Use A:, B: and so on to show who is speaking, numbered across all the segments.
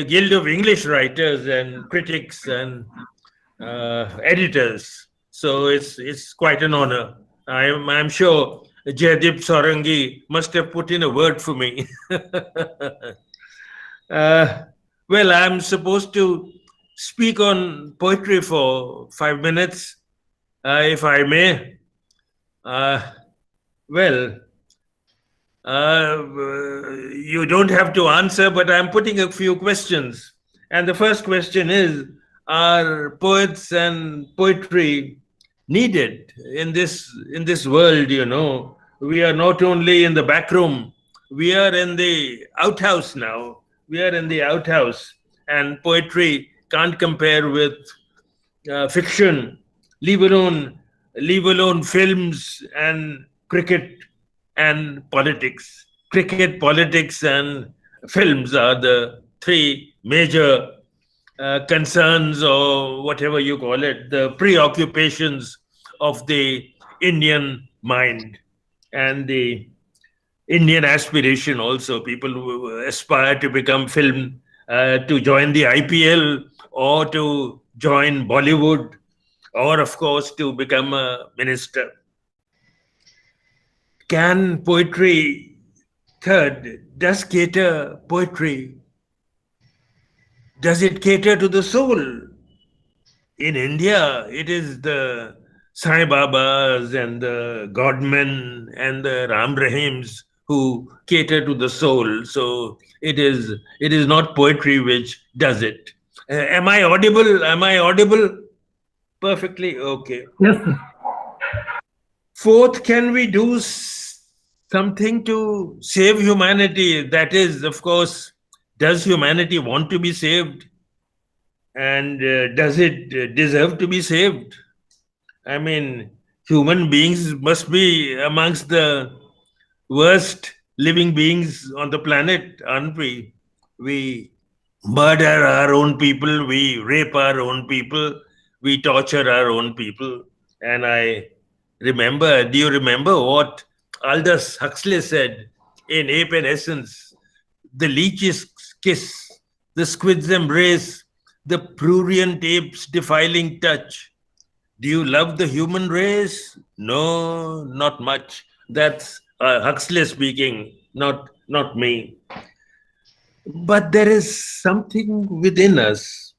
A: Guild of English Writers and Critics and editors. So it's quite an honor. I'm sure Jaydeep Sarangi must have put in a word for me. uh, well, I'm supposed to speak on poetry for 5 minutes, if I may. Uh, well, you don't have to answer, but I'm putting a few questions. And the first question is, are poets and poetry needed in this world? We are not only in the back room, we are in the outhouse now. We are in the outhouse, and poetry can't compare with fiction, leave alone leave alone films and cricket and politics. Cricket, politics, and films are the three major concerns, or whatever you call it, the preoccupations of the Indian mind and the Indian aspiration also. People who aspire to become film, to join the IPL, or to join Bollywood, or of course to become a minister. Can poetry, third, does cater poetry, does it cater to the soul? In India, it is the Sai Babas and the Godmen and the Ram Rahims who cater to the soul. So it is not poetry which does it. Am I audible? Am I audible? Perfectly okay.
B: Yes, sir.
A: Fourth, can we do something to save humanity? That is, of course, does humanity want to be saved? And does it deserve to be saved? I mean, human beings must be amongst the worst living beings on the planet, aren't we? We murder our own people, we rape our own people, we torture our own people. And do you remember what Aldous Huxley said in Ape and Essence? The leech's kiss, the squid's embrace, the prurient ape's defiling touch. Do you love the human race? No, not much. That's Huxley speaking, not me. But there is something within us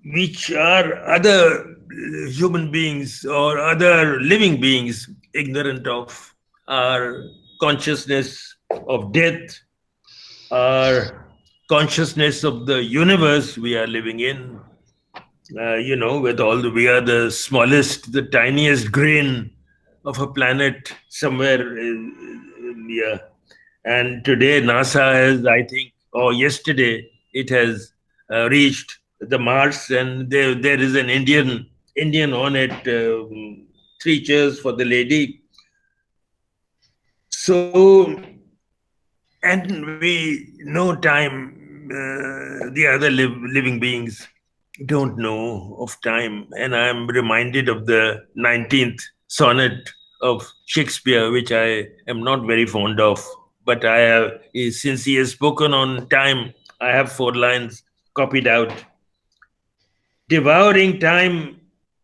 A: which are other human beings or other living beings ignorant of. Our consciousness of death, our consciousness of the universe we are living in. With we are the smallest, the tiniest grain of a planet somewhere. Yeah. And today, NASA has, I think, or yesterday, it has reached the Mars, and there is an Indian on it. Three cheers for the lady. So, and we know time. The other living beings don't know of time. And I'm reminded of the 19th sonnet of Shakespeare, which I am not very fond of. But since he has spoken on time, I have 4 lines copied out. Devouring time,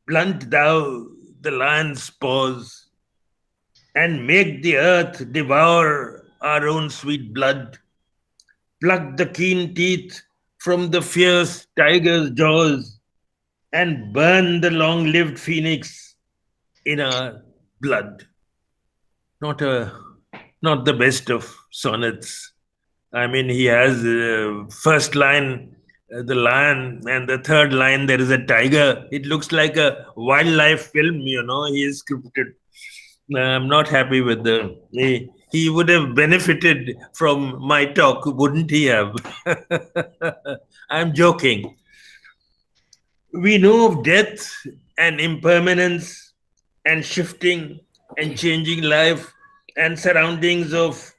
A: blunt thou the lion's paws, and make the earth devour our own sweet blood. Pluck the keen teeth from the fierce tiger's jaws, and burn the long-lived phoenix in our blood. Not a, not the best of sonnets. I mean, he has first line, the lion, and the third line, there is a tiger. It looks like a wildlife film, he is scripted. I'm not happy with he would have benefited from my talk, wouldn't he have? I'm joking. We know of death and impermanence and shifting and changing life and surroundings of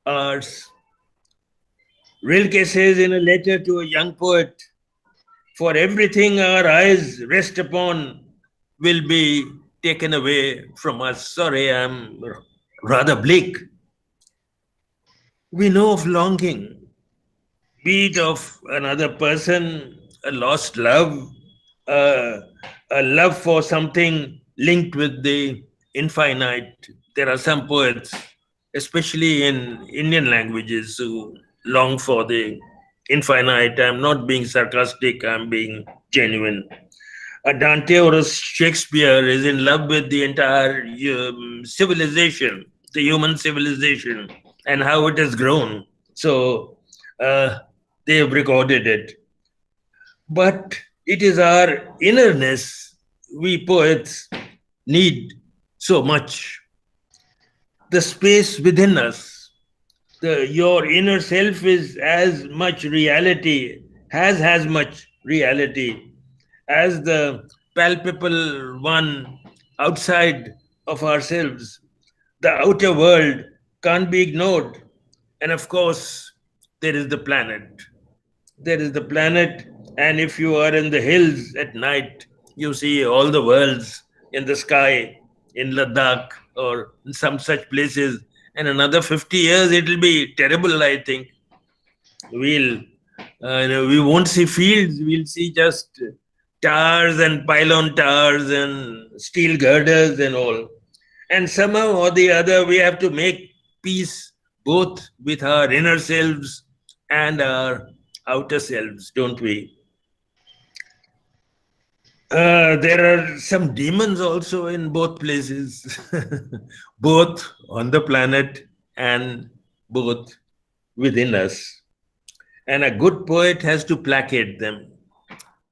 A: ours. Rilke says in a letter to a young poet, for everything our eyes rest upon will be taken away from us. Sorry, I'm rather bleak. We know of longing. be it of another person, a lost love, uh, a love for something linked with the infinite. There are some poets, especially in Indian languages, who long for the infinite. I'm not being sarcastic, I'm being genuine. A Dante or a Shakespeare is in love with the entire civilization, the human civilization, and how it has grown. So uh, they have recorded it. But it is our innerness we poets need so much. The space within us, your inner self is as much reality, has as much reality as the palpable one outside of ourselves. The outer world can't be ignored. And of course, there is the planet. There is the planet, and if you are in the hills at night, you see all the worlds in the sky in Ladakh or in some such places. And another 50 years, it'll be terrible, I think. We'll we won't see fields. We'll see just towers and pylon towers and steel girders and all. And somehow or the other, we have to make peace both with our inner selves and our outer selves, don't we? There are some demons also in both places, both on the planet and both within us. And a good poet has to placate them.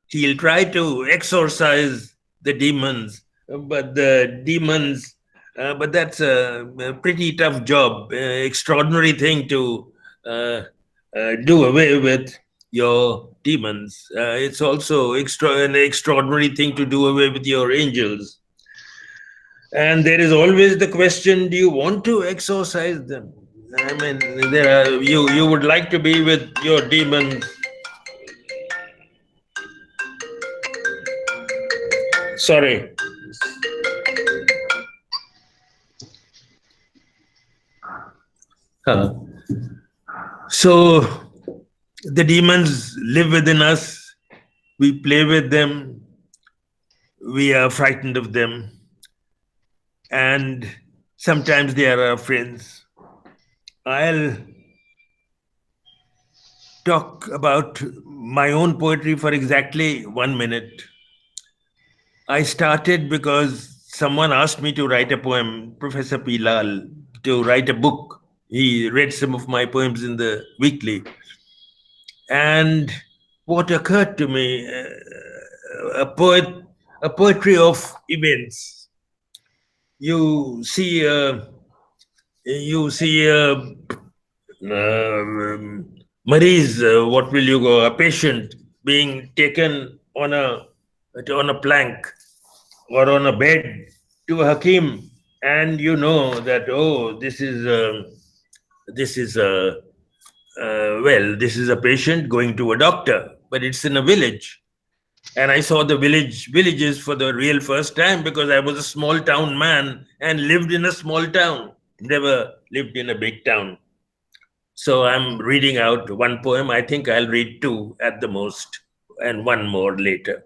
A: He'll try to exorcise the demons, but that's a pretty tough job, extraordinary thing to do away with your demons. It's also an extraordinary thing to do away with your angels. And there is always the question: do you want to exorcise them? I mean, you would like to be with your demons. Sorry. Huh. So the demons live within us. We play with them. We are frightened of them. And sometimes they are our friends. I'll talk about my own poetry for exactly 1 minute. I started because someone asked me to write a poem, Professor P. Lal, to write a book. He read some of my poems in the weekly. And what occurred to me, a poetry of events. You see, you see, Maries, what will you go? A patient being taken on a plank or on a bed to a Hakim, and you know that this is a this is a patient going to a doctor, but it's in a village. And I saw the villages for the real first time because I was a small town man and lived in a small town, never lived in a big town. So I'm reading out one poem. I think I'll read two at the most, and one more later.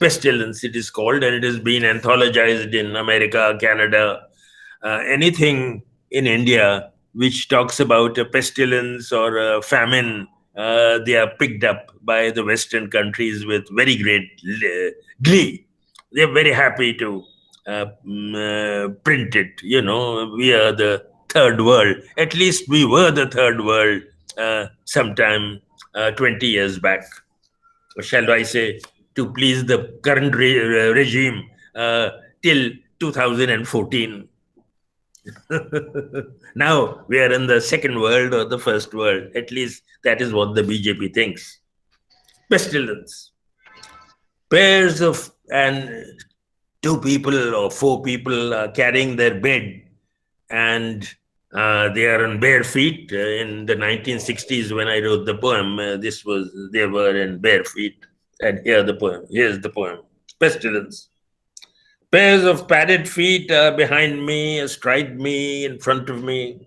A: Pestilence, it is called, and it has been anthologized in America, Canada, anything in India which talks about a pestilence or a famine. They are picked up by the Western countries with very great glee. They're very happy to print it. You know, we are the third world. At least we were the third world sometime 20 years back. Or shall I say, to please the current regime till 2014. Now we are in the second world or the first world. At least that is what the BJP thinks. Pestilence. Pairs of and two people or four people are carrying their bed, and they are on bare feet. In the 1960s, when I wrote the poem, they were in bare feet. And here's the poem. Pestilence. Pairs of padded feet are behind me, astride me, in front of me.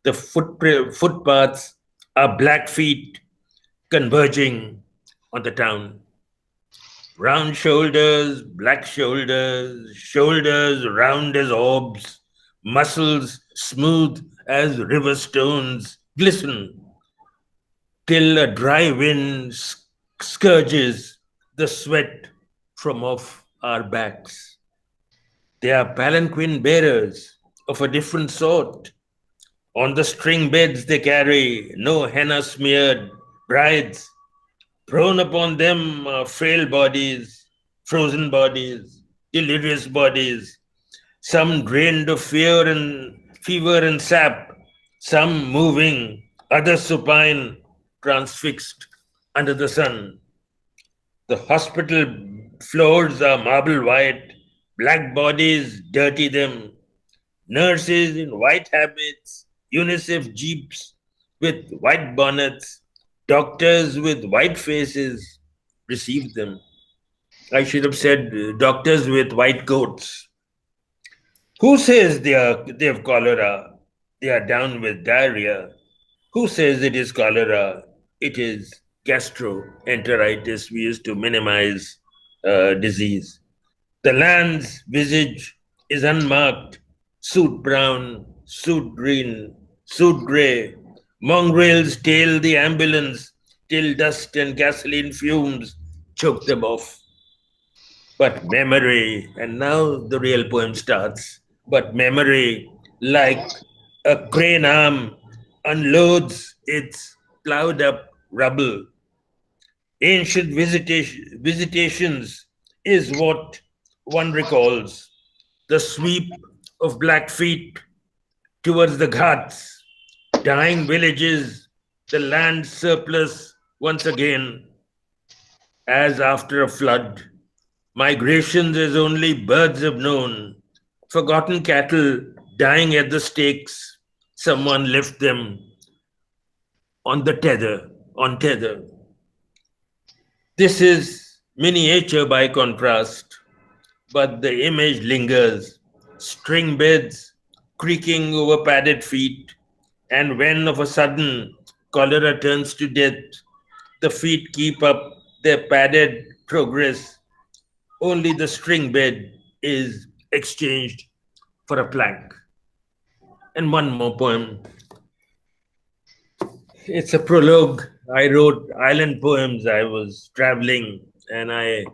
A: The footpaths are black feet converging on the town. Round shoulders, black shoulders, shoulders round as orbs, muscles smooth as river stones glisten, till a dry wind scourges the sweat from off our backs. They are palanquin bearers of a different sort. On the string beds they carry no henna smeared brides. Prone upon them are frail bodies, frozen bodies, delirious bodies, some drained of fever and sap, some moving, others supine, transfixed under the sun. The hospital floors are marble white, black bodies dirty them, nurses in white habits, UNICEF jeeps with white bonnets, doctors with white faces receive them. I should have said doctors with white coats. Who says they have cholera? They are down with diarrhea. Who says it is cholera? It is gastroenteritis. We used to minimize disease. The land's visage is unmarked, soot brown, soot green, soot grey. Mongrels tail the ambulance till dust and gasoline fumes choke them off. But memory, and now the real poem starts. But memory, like a crane arm, unloads its plowed up rubble. Ancient visitations is what one recalls. The sweep of black feet towards the ghats, dying villages, the land surplus once again, as after a flood. Migrations as only birds have known, forgotten cattle dying at the stakes. Someone left them on tether. This is miniature by contrast, but the image lingers. String beds creaking over padded feet, and when of a sudden cholera turns to death, the feet keep up their padded progress. Only the string bed is exchanged for a plank. And one more poem. It's a prologue. I wrote island poems. I was traveling and I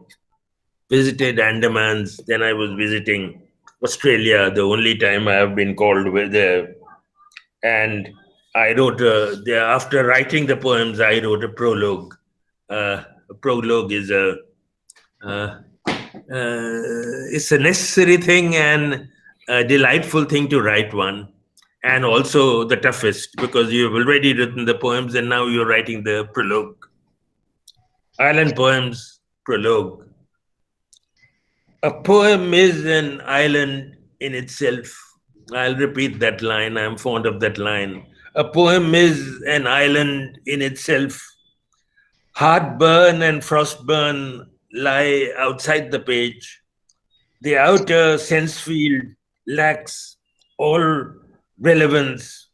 A: visited Andamans. Then I was visiting Australia, the only time I have been called there. And I wrote, after writing the poems, I wrote a prologue. A prologue is uh, it's a necessary thing and a delightful thing to write one, and also the toughest because you've already written the poems and now you're writing the prologue. Island poems, prologue. A poem is an island in itself. I'll repeat that line. I'm fond of that line. A poem is an island in itself. Heartburn and frostburn lie outside the page. The outer sense field lacks all relevance.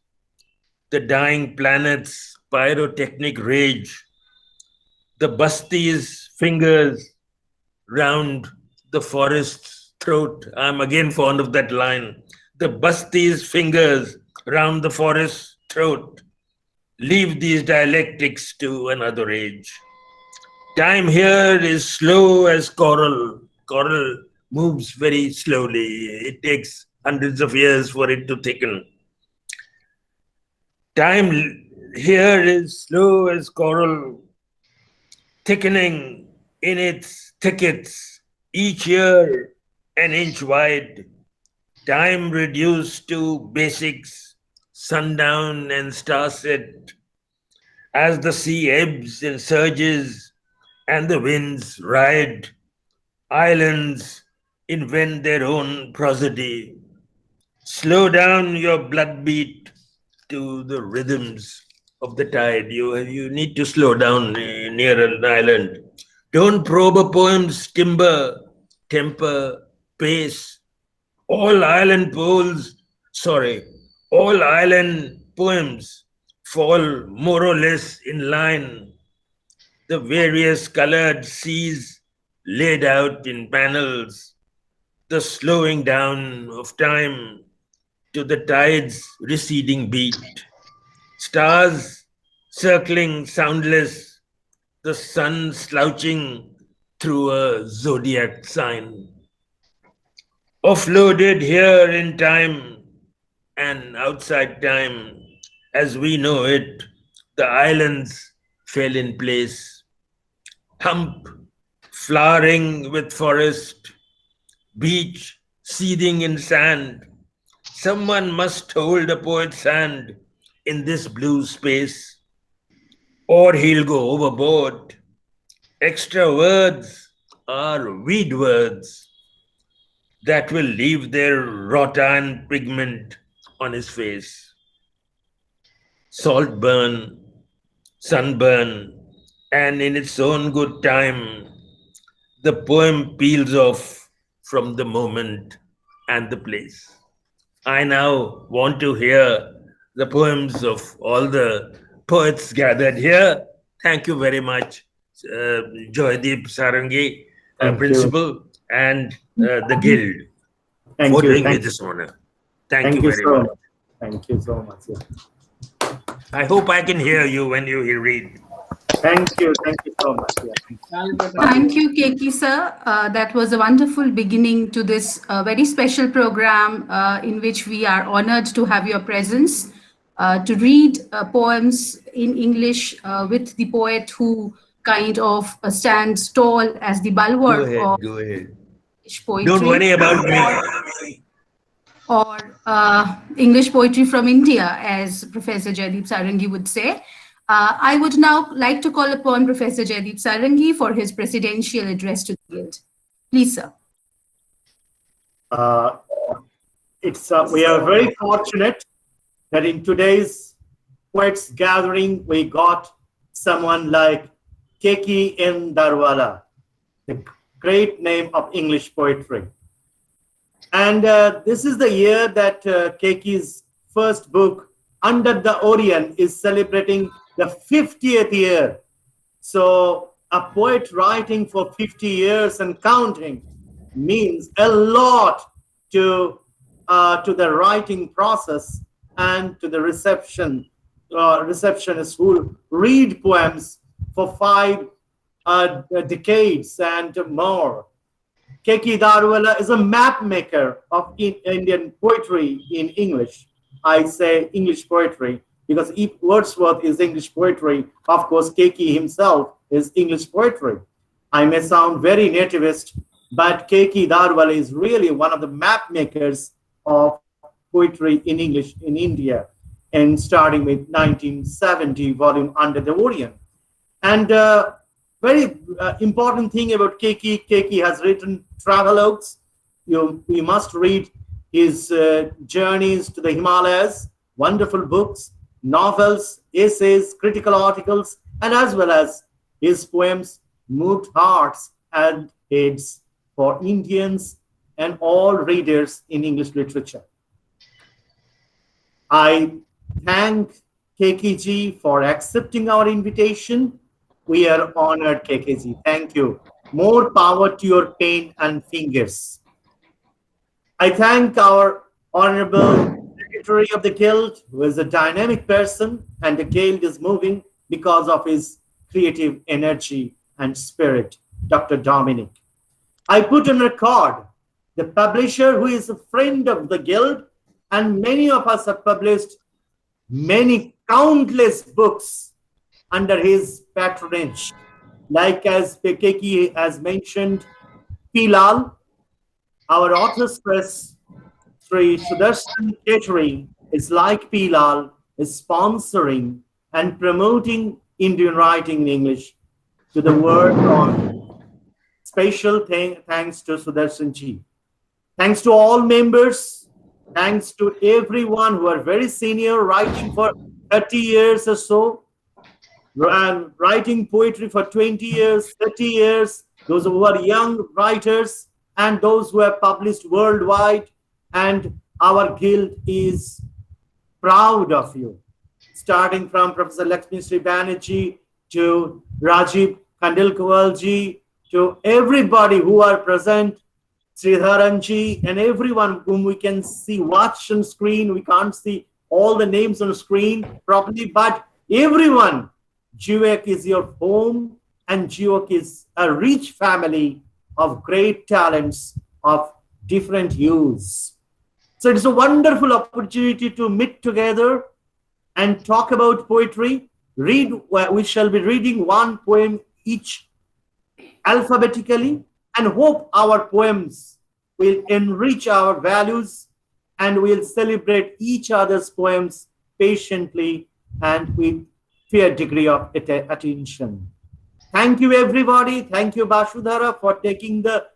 A: The dying planet's pyrotechnic rage, the busty's fingers round the forest's throat. I'm again fond of that line. The busty's fingers round the forest's throat. Leave these dialectics to another age. Time here is slow as coral. Coral moves very slowly. It takes hundreds of years for it to thicken. Time here is slow as coral, thickening in its thickets, each year an inch wide. Time reduced to basics, sundown and starset, as the sea ebbs and surges and the winds ride. Islands invent their own prosody. Slow down your blood beat to the rhythms of the tide. You need to slow down near an island. Don't probe a poem's timber, temper, pace. All island all island poems fall more or less in line. the various colored seas laid out in panels, the slowing down of time to the tide's receding beat, stars circling soundless, the sun slouching through a zodiac sign. Offloaded here in time and outside time, as we know it, the islands fell in place. Hump flowering with forest, beach seething in sand. Someone must hold a poet's hand in this blue space, or he'll go overboard. Extra words are weed words that will leave their rattan pigment on his face. Salt burn, sunburn, and in its own good time, the poem peels off from the moment and the place. I now want to hear the poems of all the poets gathered here. Thank you very much, Joydeep Sarangi,
B: Thank you.
A: Principal, and the Guild
B: Thank
A: for
B: you.
A: doing me
B: Thank
A: this
B: you.
A: honor. Thank you
B: Thank you
A: very
B: so
A: much.
B: much. Thank you so much. Yeah.
A: I hope I can hear you when you read.
B: Thank you. Thank you so much. Yeah.
C: Thank you, Keki sir. That was a wonderful beginning to this very special program in which we are honored to have your presence to read poems in English with the poet who kind of stands tall as the
A: Go
C: bulwark of
A: ahead, go ahead.
C: English
A: Don't
C: poetry,
A: worry about me.
C: or English poetry from India, as Professor Jaideep Sarangi would say. I would now like to call upon Professor Jaideep Sarangi for his presidential address to the Guild. Please, sir.
B: Uh, we are very fortunate that in today's poets gathering we got someone like Keki N. Daruwalla, the great name of English poetry. And this is the year that Keki's first book, Under the Orient, is celebrating the 50th year. So a poet writing for 50 years and counting means a lot to the writing process and to the receptionists who read poems for 5 decades and more. Keki Daruwalla is a map maker of Indian poetry in English. I say English poetry because if Wordsworth is English poetry, of course, Keki himself is English poetry. I may sound very nativist, but Keki Daruwalla is really one of the map makers of poetry in English in India, and starting with 1970 volume Under the Orient. And very important thing about Keki has written travelogues. You must read his journeys to the Himalayas, wonderful books, novels, essays, critical articles, and as well as his poems moved hearts and heads for Indians and all readers in English literature. I thank Keki ji for accepting our invitation. We are honored, Keki ji. Thank you. More power to your pen and fingers. I thank our Honorable Secretary of the Guild, who is a dynamic person, and the Guild is moving because of his creative energy and spirit, Dr. Dominic. I put on record the publisher who is a friend of the Guild, and many of us have published many countless books under his patronage. Like as Keki has mentioned, Pilal, our author's press, Sri Sudarshan Catering, is like Pilal, is sponsoring and promoting Indian writing in English to the world on. Special thanks to Sudarshan ji. Thanks to all members. Thanks to everyone who are very senior, writing for 30 years or so, and writing poetry for 20 years, 30 years, those who are young writers, and those who have published worldwide. And our guild is proud of you, starting from Professor Lakshmi Sri Banerjee to Rajiv Kandilkawalji, to everybody who are present, Sridharanji, and everyone whom we can see watch on screen. We can't see all the names on screen properly, but everyone, GIEWEC is your home, and GIEWEC is a rich family of great talents of different hues. So it's a wonderful opportunity to meet together and talk about poetry. We shall be reading one poem each alphabetically, and hope our poems will enrich our values, and we'll celebrate each other's poems patiently and with fair degree of attention. Thank you, everybody. Thank you, Bashudhara, for taking the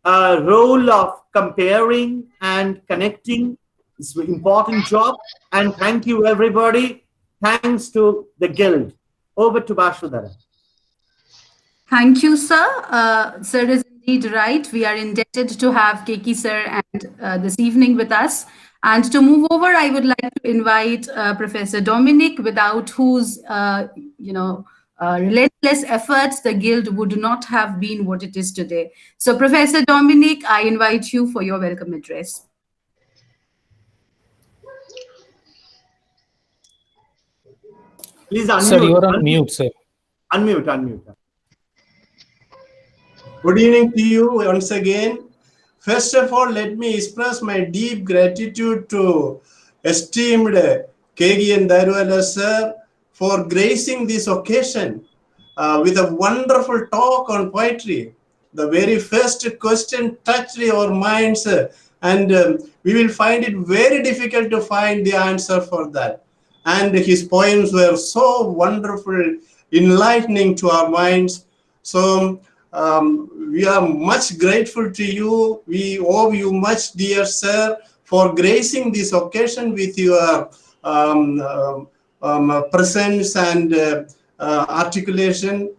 B: role of comparing and connecting. It's an important job. And thank you, everybody. Thanks to the Guild. Over to Bashudhara.
C: Thank you, sir. Sir is indeed right. We are indebted to have Keki sir and this evening with us. And to move over, I would like to invite Professor Dominic, without whose, relentless efforts, the Guild would not have been what it is today. So, Professor Dominic, I invite you for your welcome address.
B: Please unmute.
D: Sir, you are on mute, sir.
B: Unmute.
E: Good evening to you once again. First of all, let me express my deep gratitude to esteemed Keki N Daruwalla sir for gracing this occasion with a wonderful talk on poetry. The very first question touched our minds, and we will find it very difficult to find the answer for that. And his poems were so wonderful, enlightening to our minds. So we are much grateful to you. We owe you much, dear sir, for gracing this occasion with your presence and articulation.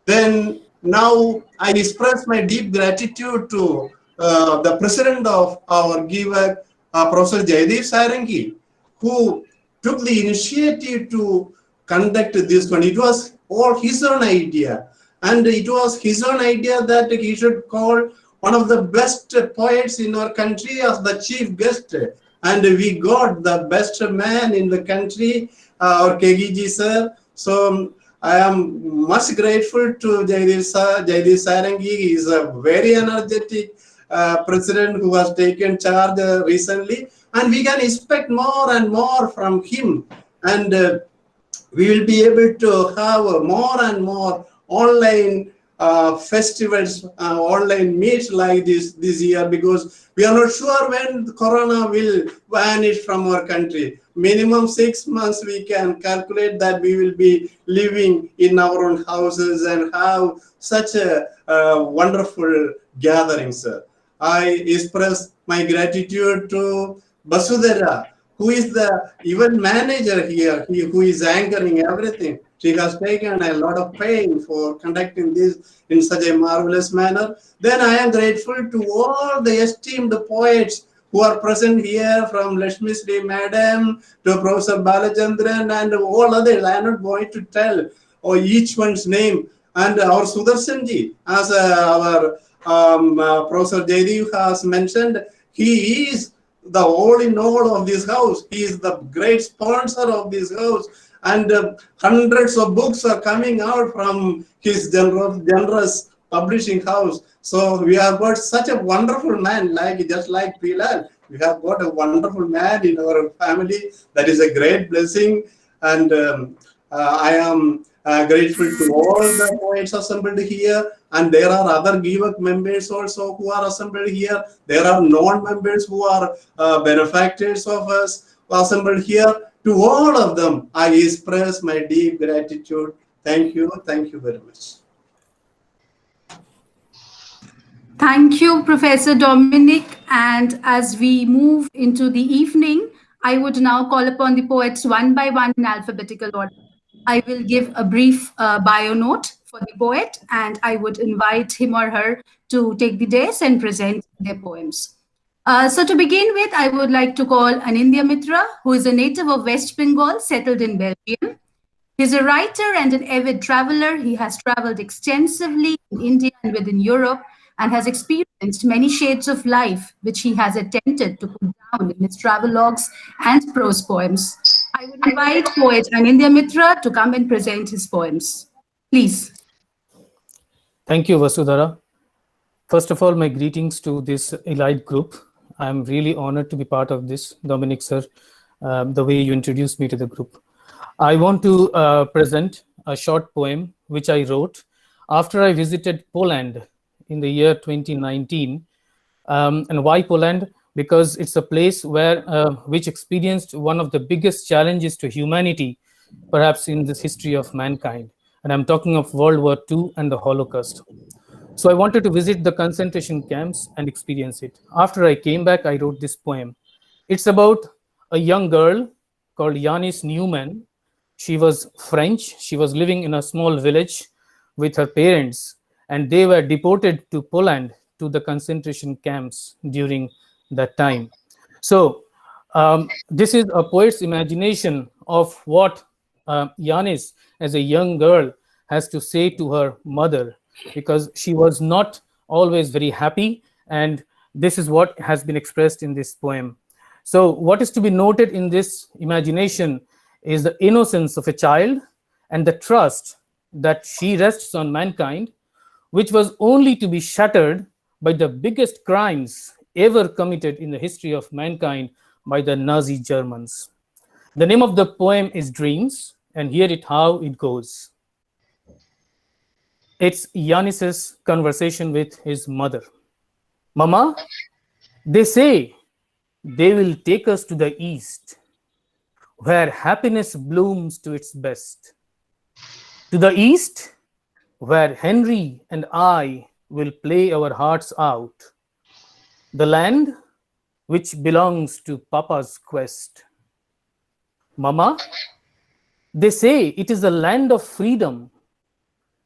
E: Then now I express my deep gratitude to the president of our GIEWEC, Professor Jaideep Sarangi, who took the initiative to conduct this one. It was all his own idea. And it was his own idea that he should call one of the best poets in our country as the chief guest. And we got the best man in the country, our Keki sir. So I am much grateful to Jaideep Sarangi. He is a very energetic president who has taken charge recently. And we can expect more and more from him. And we will be able to have more and more online festivals, online meets like this year, because we are not sure when the corona will vanish from our country. Minimum 6 months we can calculate that we will be living in our own houses and have such a wonderful gathering, sir. I express my gratitude to Basudhara, who is the event manager here, who is anchoring everything. She has taken a lot of pain for conducting this in such a marvelous manner. Then I am grateful to all the esteemed poets who are present here, from Lakshmi Sri Madam to Professor Balachandran and all others. I am not going to tell each one's name. And our Sudarshanji, as our Professor Jaideep has mentioned, he is the all in all of this house. He is the great sponsor of this house. And hundreds of books are coming out from his generous publishing house. So we have got such a wonderful man, just like Bilal. We have got a wonderful man in our family. That is a great blessing. And I am grateful to all the poets assembled here. And there are other GIEWEC members also who are assembled here. There are non-members who are benefactors of us assembled here. To all of them, I express my deep gratitude. Thank you. Thank you very much.
C: Thank you, Professor Dominic. And as we move into the evening, I would now call upon the poets one by one in alphabetical order. I will give a brief bio note for the poet, and I would invite him or her to take the dais and present their poems. So to begin with, I would like to call Anindya Mitra, who is a native of West Bengal, settled in Belgium. He's a writer and an avid traveler. He has traveled extensively in India and within Europe and has experienced many shades of life, which he has attempted to put down in his travelogues and prose poems. I would invite poet Anindya Mitra to come and present his poems. Please.
D: Thank you, Vasudhara. First of all, my greetings to this elite group. I'm really honored to be part of this, Dominic sir, the way you introduced me to the group. I want to present a short poem which I wrote after I visited Poland in the year 2019. And why Poland? Because it's a place where which experienced one of the biggest challenges to humanity, perhaps in this history of mankind. And I'm talking of World War II and the Holocaust. So I wanted to visit the concentration camps and experience it. After I came back, I wrote this poem. It's about a young girl called Yanis Newman. She was French. She was living in a small village with her parents, and they were deported to Poland to the concentration camps during that time. So this is a poet's imagination of what Yanis, as a young girl, has to say to her mother, because she was not always very happy, and this is what has been expressed in this poem. So what is to be noted in this imagination is the innocence of a child and the trust that she rests on mankind, which was only to be shattered by the biggest crimes ever committed in the history of mankind by the Nazi Germans. The name of the poem is Dreams, and hear it how it goes. It's Yanis's conversation with his mother. Mama, they say they will take us to the east, where happiness blooms to its best. To the east, where Henry and I will play our hearts out. The land which belongs to Papa's quest. Mama, they say it is a land of freedom,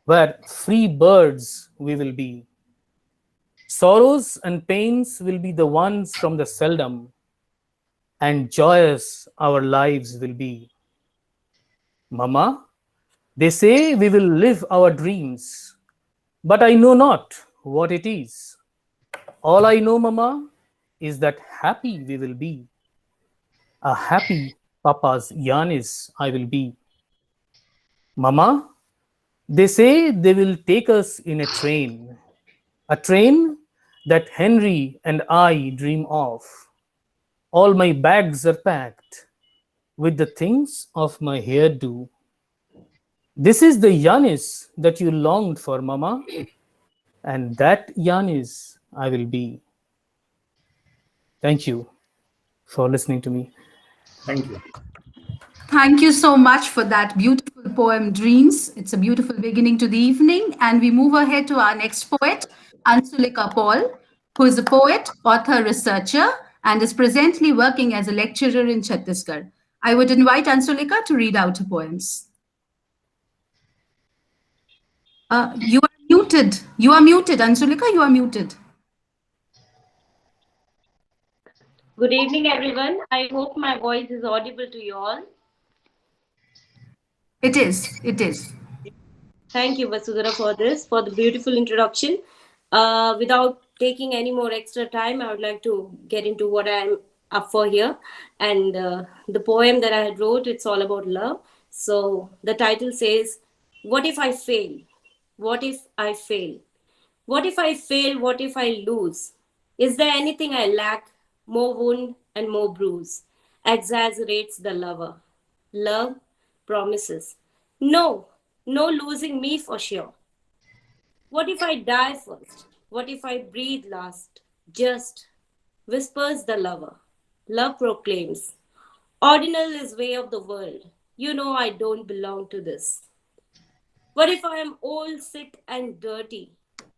D: where free birds we will be. Sorrows and pains will be the ones from the seldom, and joyous our lives will be. Mama, they say we will live our dreams, but I know not what it is. All I know, Mama, is that happy we will be. A happy Papa's Yanis I will be. Mama, they say they will take us in a train that Henry and I dream of. All my bags are packed with the things of my hairdo. This is the Yanis that you longed for, Mama, and that Yanis I will be. Thank you for listening to me.
B: Thank you.
C: Thank you so much for that beautiful poem, Dreams. It's a beautiful beginning to the evening. And we move ahead to our next poet, Ansulika Paul, who is a poet, author, researcher, and is presently working as a lecturer in Chhattisgarh. I would invite Ansulika to read out her poems. You are muted. You are muted, Ansulika. You are muted.
F: Good evening, everyone. I hope my voice is audible to you all.
C: It is. It is.
F: Thank you, Vasudhara, for the beautiful introduction. Without taking any more extra time, I would like to get into what I'm up for here. And the poem that I had wrote, it's all about love. So the title says, "What if I fail? What if I fail? What if I fail? What if I lose? Is there anything I lack? More wound and more bruise exaggerates the lover. Love promises. No, no losing me for sure. What if I die first? What if I breathe last? Just whispers the lover. Love proclaims. Ordinal is way of the world. You know I don't belong to this. What if I am old, sick, and dirty?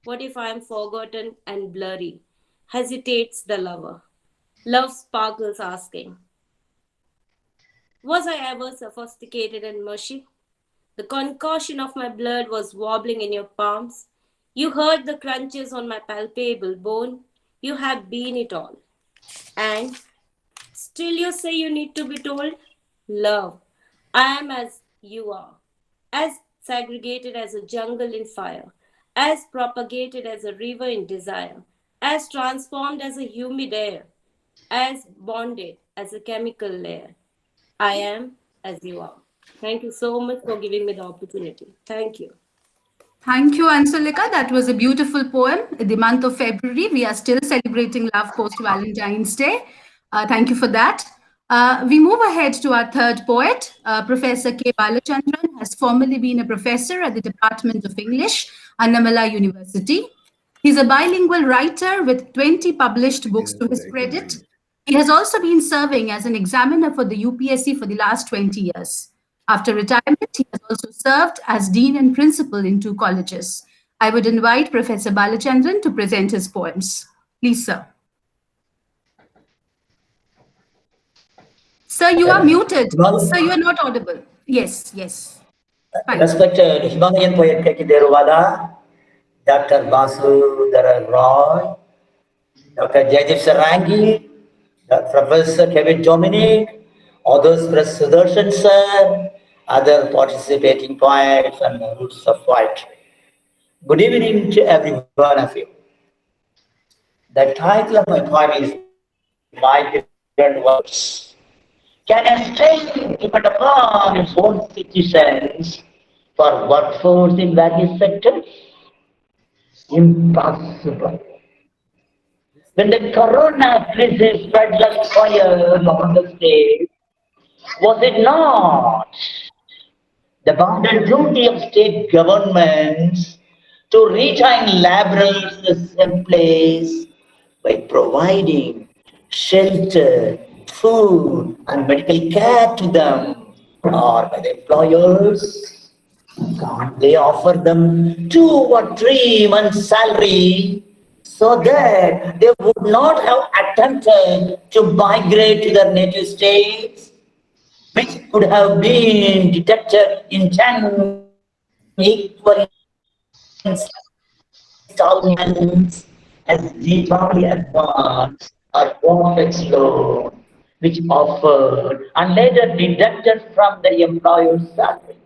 F: What if I am forgotten and blurry? Hesitates the lover. Love sparkles asking, was I ever sophisticated and mushy? The concoction of my blood was wobbling in your palms. You heard the crunches on my palpable bone. You have been it all. And still you say you need to be told, love, I am as you are. as segregated as a jungle in fire, as propagated as a river in desire, as transformed as a humid air, as bonded as a chemical layer. I am as you are. Thank you so much for giving me the opportunity. Thank you.
C: Thank you, Ansulika. That was a beautiful poem. In the month of February, we are still celebrating love post Valentine's Day. Thank you for that. We move ahead to our third poet. Professor K. Balachandran has formerly been a professor at the Department of English, Annamala University. He's a bilingual writer with 20 published books to his credit. He has also been serving as an examiner for the UPSC for the last 20 years. After retirement, he has also served as dean and principal in 2 colleges. I would invite Professor Balachandran to present his poems. Please, sir. Sir, you are muted. Sir, you are not audible. Yes, yes. Fine.
G: Respected Himalayan poet Keki Daruwalla, Dr. Basu Roy, Dr. Jaydeep Sarangi, Professor Kevin Dominic, others Press Sudarshan sir, other participating poets and roots of poetry. Good evening to every one of you. The title of my poem is Migrant Workers. Can a state depend upon its own citizens for workforce in various sectors? Impossible. When the corona crisis spread like fire among the states, was it not the bounden duty of state governments to retain laborers in the same place by providing shelter, food, and medical care to them, or by the employers? Can't they offer them 2 or 3 months' salary so that they would not have attempted to migrate to their native states, which could have been detected in 10 equal installments as Deepavali advance or Profits loan, which offered and later deducted from the employer's salary.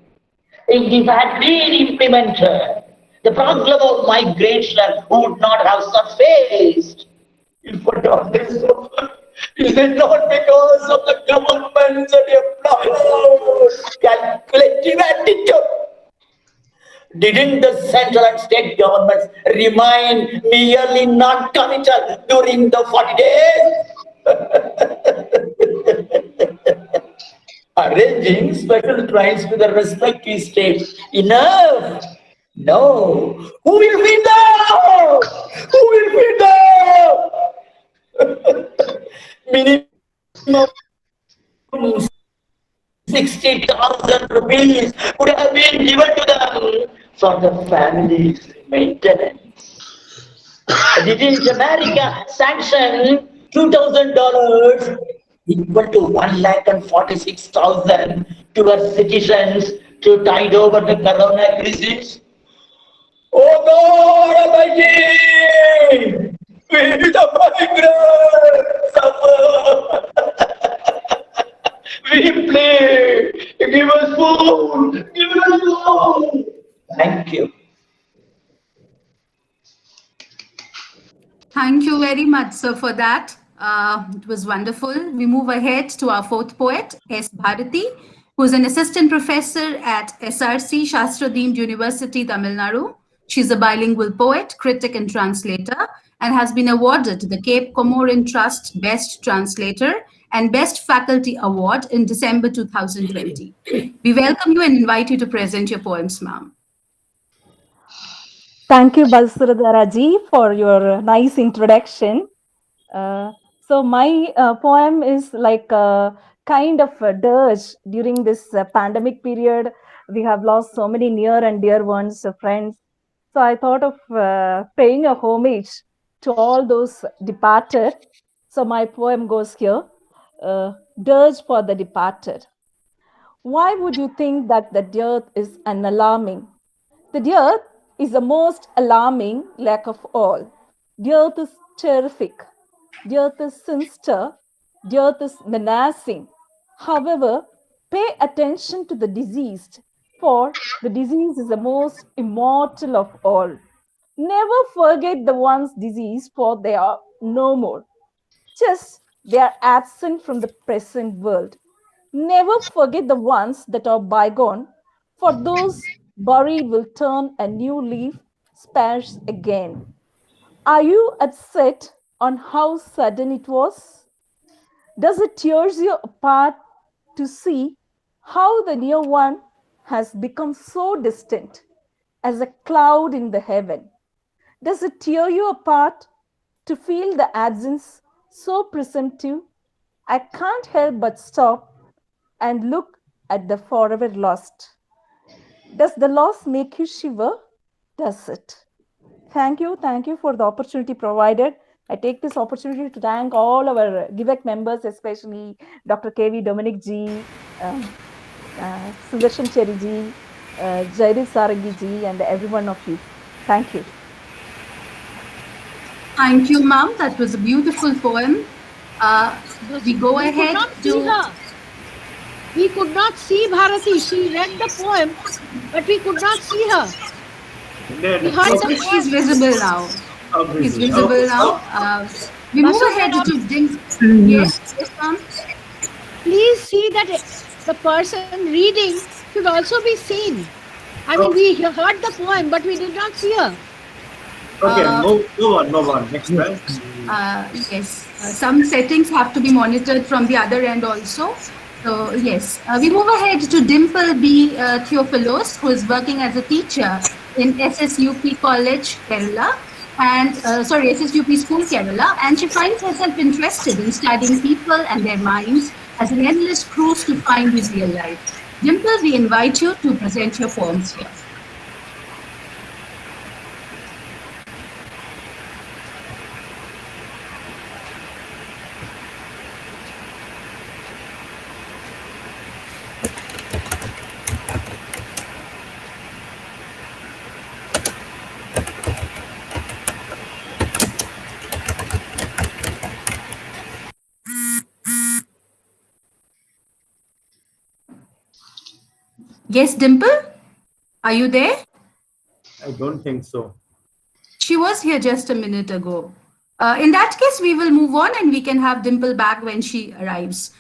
G: If this had been implemented, the problem of migration would not have surfaced. If what of this is it not because of the governments and employers' calculative attitude? Didn't the central and state governments remain merely non-committal during the 40 days? Arranging special trains to the respective states. Enough! No. Who will feed them? Who will feed them? Minimum 60,000 rupees would have been given to them for the family's maintenance. Didn't America sanction $2,000 equal to 1,46,000 to our citizens to tide over the corona crisis? Oh God Almighty! We the migrants suffer. We plead. Give us food. Give us food. Thank you.
C: Thank you very much, sir, for that. It was wonderful. We move ahead to our fourth poet, S. Bharati, who is an assistant professor at SRC, Shastra Deemed University, Tamil Nadu. She's a bilingual poet, critic, and translator, and has been awarded the Cape Comorin Trust Best Translator and Best Faculty Award in December 2020. We welcome you and invite you to present your poems, ma'am.
H: Thank you, Balsuradhara ji, for your nice introduction. So my poem is like a kind of a dirge during this pandemic period. We have lost so many near and dear ones, friends. So I thought of paying a homage to all those departed. So my poem goes here, Dirge for the Departed. Why would you think that the dearth is an alarming? The dearth is the most alarming lack of all. Dearth is terrific. Dearth is sinister. Dearth is menacing. However, pay attention to the deceased, for the disease is the most immortal of all. Never forget the ones diseased, for they are no more. Just they are absent from the present world. Never forget the ones that are bygone, for those buried will turn a new leaf, sparse again. Are you upset on how sudden it was? Does it tears you apart to see how the near one has become so distant as a cloud in the heaven? Does it tear you apart to feel the absence so presumptive? I can't help but stop and look at the forever lost. Does the loss make you shiver? Does it? Thank you for the opportunity provided. I take this opportunity to thank all our GIEWEC members, especially Dr. KV Dominic G, Sudarshan Cherry Ji, Jaidev Sarangi Ji, and every one of you. Thank you.
C: Thank you, ma'am. That was a beautiful poem. We go ahead to...
I: We could not see Bharati. She read the poem, but we could not see her.
C: She's visible now. She's visible now. We move ahead to Dimple. Yes, ma'am.
I: Please see that the person reading should also be seen. I mean, we heard the poem, but we did not see her.
B: Okay, move on. Next time.
C: Yes, some settings have to be monitored from the other end also. So yes, we move ahead to Dimple B. Theophilos, who is working as a teacher in SSUP College, Kerala, and SSUP School, Kerala, and she finds herself interested in studying people and their minds as an endless cruise to find his real life. Dimple, we invite you to present your poems here. Yes, Dimple, are you there?
B: I don't think so.
C: She was here just a minute ago. In that case, we will move on and we can have Dimple back when she arrives.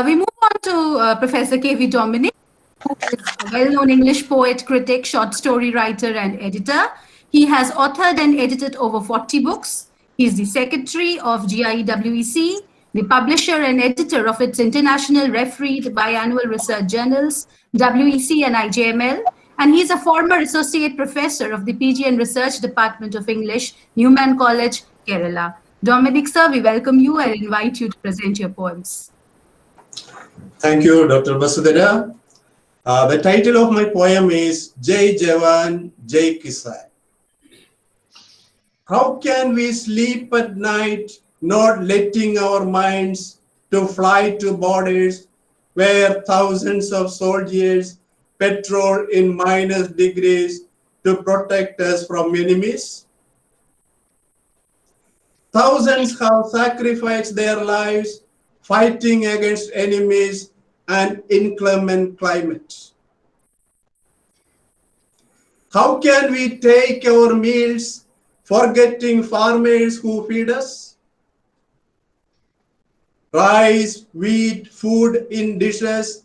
C: We move on to Professor KV Dominic, who is a well-known English poet, critic, short story writer, and editor. He has authored and edited over 40 books. He is the secretary of GIEWEC, the publisher and editor of its international refereed biannual research journals, WEC and IJML, and he is a former associate professor of the PG and Research Department of English, Newman College, Kerala. Dominic, sir, we welcome you and invite you to present your poems.
E: Thank you, Dr. Vasudhara. The title of my poem is Jai Jawan, Jai Kisan. How can we sleep at night, not letting our minds to fly to borders where thousands of soldiers patrol in -degrees to protect us from enemies? Thousands have sacrificed their lives fighting against enemies and inclement climate. How can we take our meals forgetting farmers who feed us? Rice, wheat, food in dishes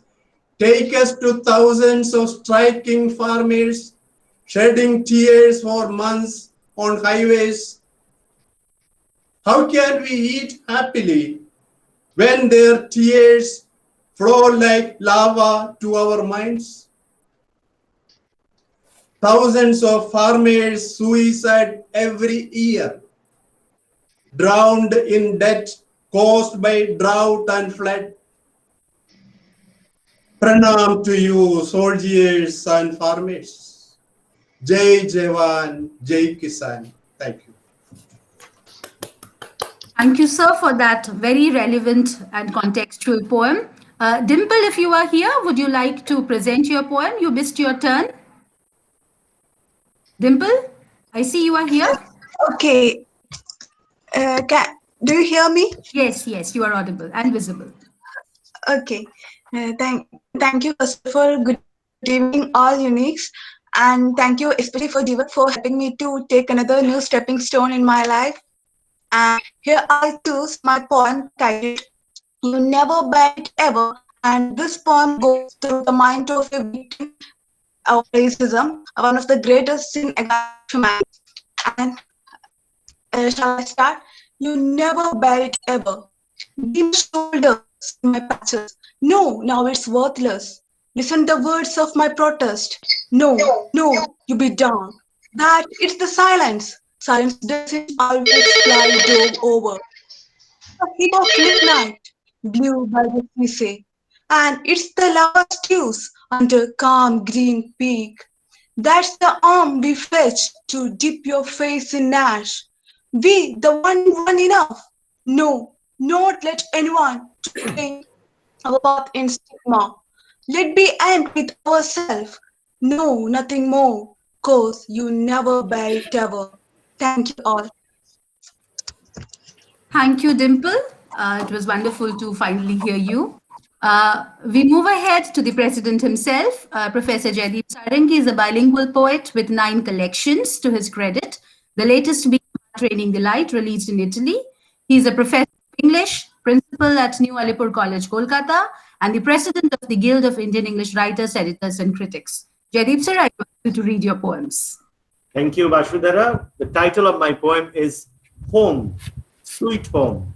E: take us to thousands of striking farmers, shedding tears for months on highways. How can we eat happily when their tears flow like lava to our minds? Thousands of farmers suicide every year, drowned in debt caused by drought and flood. Pranam to you, soldiers and farmers. Jai Jawan, Jai Kisan. Thank you.
C: Thank you, sir, for that very relevant and contextual poem. Dimple, if you are here, would you like to present your poem? You missed your turn. Dimple, I see you are here.
J: Okay. Do you hear me?
C: Yes, you are audible and visible.
J: Okay. Thank you, first of all. Good good evening, all uniques. And thank you especially for GIEWEC for helping me to take another new stepping stone in my life. And here I choose my poem titled You Never Bear It Ever. And this poem goes through the mind of a victim of racism, one of the greatest sin against humanity. And shall I start? You never bear it ever. Be my shoulder, see my patches. No, now it's worthless. Listen the words of my protest. No, no, you be down. That it's the silence. Silence doesn't always fly dove over. The heat of midnight, blue by the sea say. And it's the lava stews under calm green peak. That's the arm we fetch to dip your face in ash. We, the one enough. No, not let anyone to paint our path in stigma. Let be end with ourselves. No, nothing more, cause you never bear it ever. Thank you all.
C: Thank you, Dimple. It was wonderful to finally hear you. We move ahead to the president himself. Professor Jaideep Sarangi is a bilingual poet with 9 collections to his credit, the latest being Training the Light, released in Italy. He is a professor of English, principal at New Alipur College, Kolkata, and the president of the Guild of Indian English Writers, Editors, and Critics. Jaideep sir, I want you to read your poems.
B: Thank you, Vasudhara. The title of my poem is Home, Sweet Home.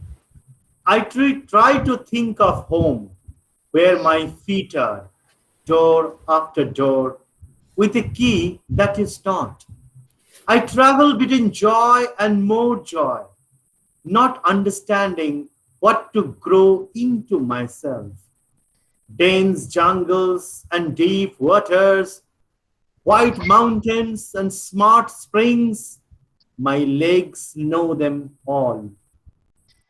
B: I try to think of home, where my feet are, door after door, with a key that is not. I travel between joy and more joy, not understanding what to grow into myself. Dense jungles and deep waters, white mountains and smart springs, my legs know them all.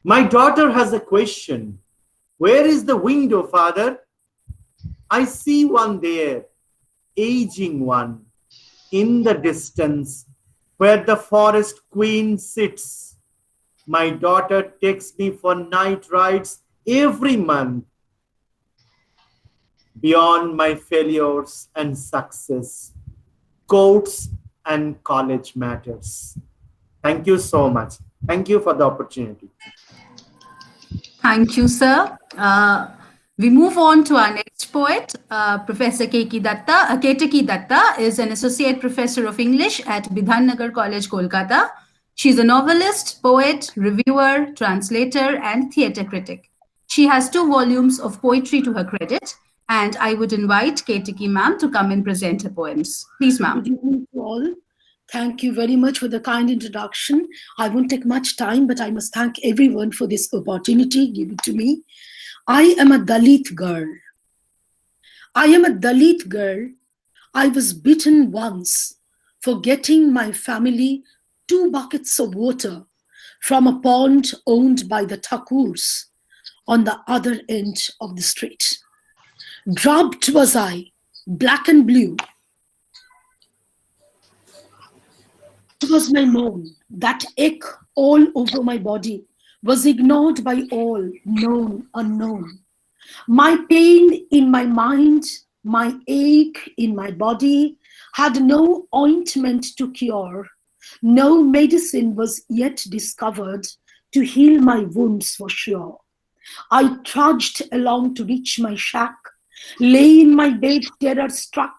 B: My daughter has a question. Where is the window, Father? I see one there, aging one, in the distance, where the forest queen sits. My daughter takes me for night rides every month. Beyond my failures and success, courts and college matters. Thank you so much. Thank you for the opportunity.
C: Thank you, sir. We move on to our next poet, Professor Keki Datta is an associate professor of English at Bidhannagar College, Kolkata. She's a novelist, poet, reviewer, translator, and theatre critic. She has 2 volumes of poetry to her credit, and I would invite Keki ma'am to come and present her poems. Please, ma'am.
I: Good evening to all. Thank you very much for the kind introduction. I won't take much time, but I must thank everyone for this opportunity given to me. I am a Dalit girl. I am a Dalit girl. I was beaten once for getting my family 2 buckets of water from a pond owned by the Thakurs on the other end of the street. Drubbed was I, black and blue. It was my moan, that ache all over my body was ignored by all, known, unknown. My pain in my mind, my ache in my body had no ointment to cure. No medicine was yet discovered to heal my wounds for sure. I trudged along to reach my shack, lay in my bed terror struck.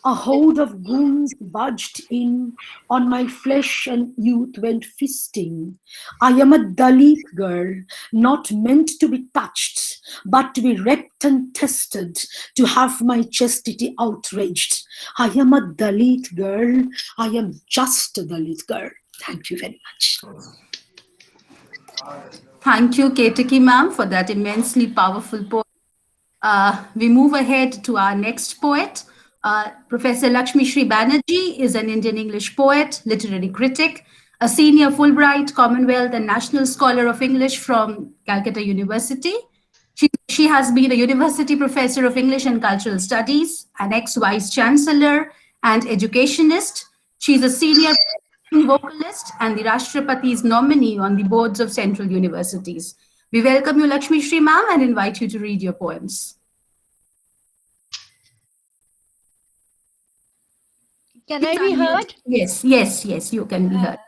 I: A horde of goons budged in, on my flesh and youth went feasting. I am a Dalit girl, not meant to be touched, but to be wrecked and tested, to have my chastity outraged. I am a Dalit girl, I am just a Dalit girl. Thank you very much.
C: Thank you, Keki ma'am, for that immensely powerful poem. We move ahead to our next poet. Professor Lakshmi Shri Banerjee is an Indian English poet, literary critic, a senior Fulbright, Commonwealth and National Scholar of English from Calcutta University. She has been a university professor of English and Cultural Studies, an ex-vice chancellor and educationist. She's a senior vocalist and the Rashtrapati's nominee on the boards of central universities. We welcome you, Lakshmi Shri ma'am, and invite you to read your poems.
K: Can I be heard?
C: Yes, yes, yes, you can be heard.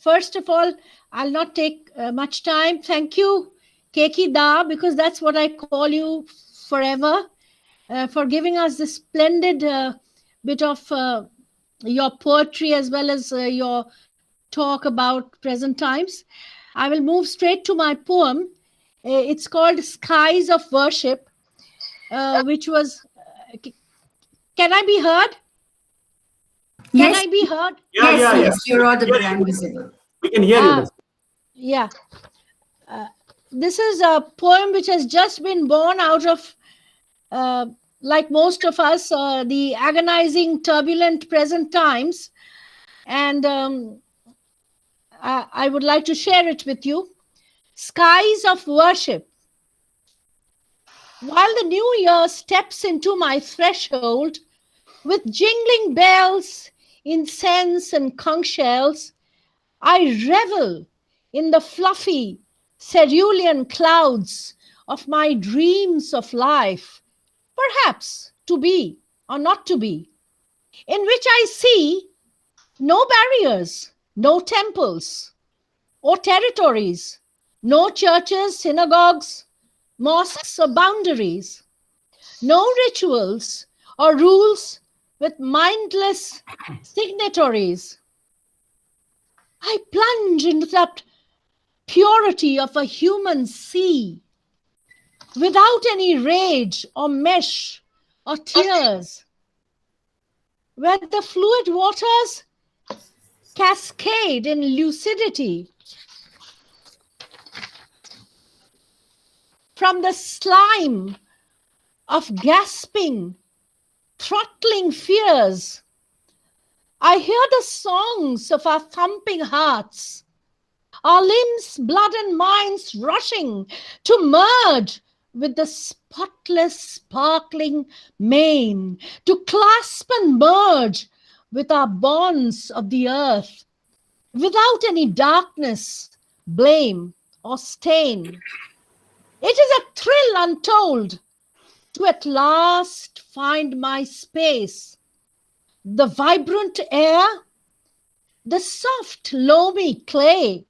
K: First of all, I'll not take much time. Thank you, Keki Da, because that's what I call you forever, for giving us this splendid bit of your poetry as well as your talk about present times. I will move straight to my poem. It's called Skies of Worship, which was... Can I be heard? Can I be heard?
C: Yes, you're audible and visible.
B: We can hear you.
K: Yeah. This is a poem which has just been born out of, like most of us, the agonizing, turbulent present times. And I would like to share it with you. Skies of Worship. While the new year steps into my threshold with jingling bells, incense, and conch shells, I revel in the fluffy cerulean clouds of my dreams of life, perhaps to be or not to be, in which I see no barriers, no temples or territories, no churches, synagogues, mosques, or boundaries, no rituals or rules with mindless signatories. I plunge into that purity of a human sea without any rage or mesh or tears, where the fluid waters cascade in lucidity from the slime of gasping, throttling fears. I hear the songs of our thumping hearts, our limbs, blood, and minds rushing to merge with the spotless, sparkling main, to clasp and merge with our bonds of the earth, without any darkness, blame, or stain. It is a thrill untold to at last find my space. The vibrant air, the soft, loamy clay,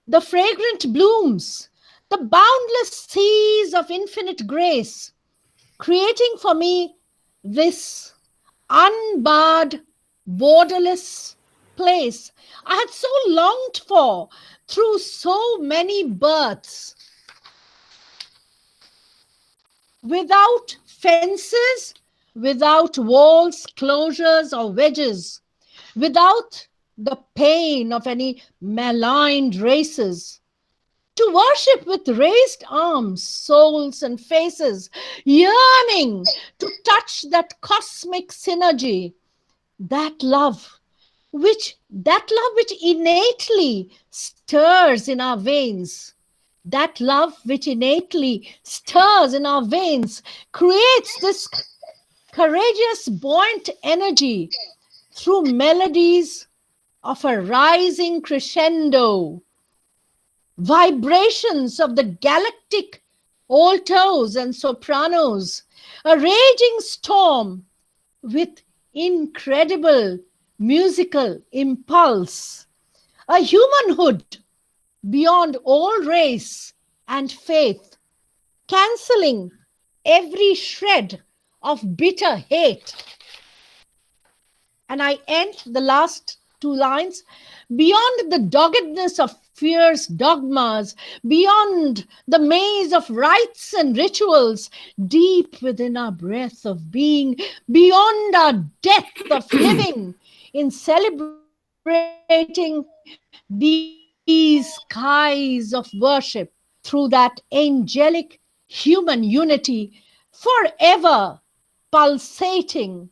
K: the fragrant blooms, the boundless seas of infinite grace, creating for me this unbarred, borderless place I had so longed for through so many births. Without fences, without walls, closures, or wedges, without the pain of any maligned races, to worship with raised arms, souls, and faces, yearning to touch that cosmic synergy, that love which innately stirs in our veins. That love which innately stirs in our veins creates this courageous, buoyant energy through melodies of a rising crescendo, vibrations of the galactic altos and sopranos, a raging storm with incredible musical impulse, a humanhood beyond all race and faith, cancelling every shred of bitter hate. And I end the last two lines. Beyond the doggedness of fierce dogmas, beyond the maze of rites and rituals, deep within our breath of being, beyond our depth of living, in celebrating these skies of worship through that angelic human unity, forever pulsating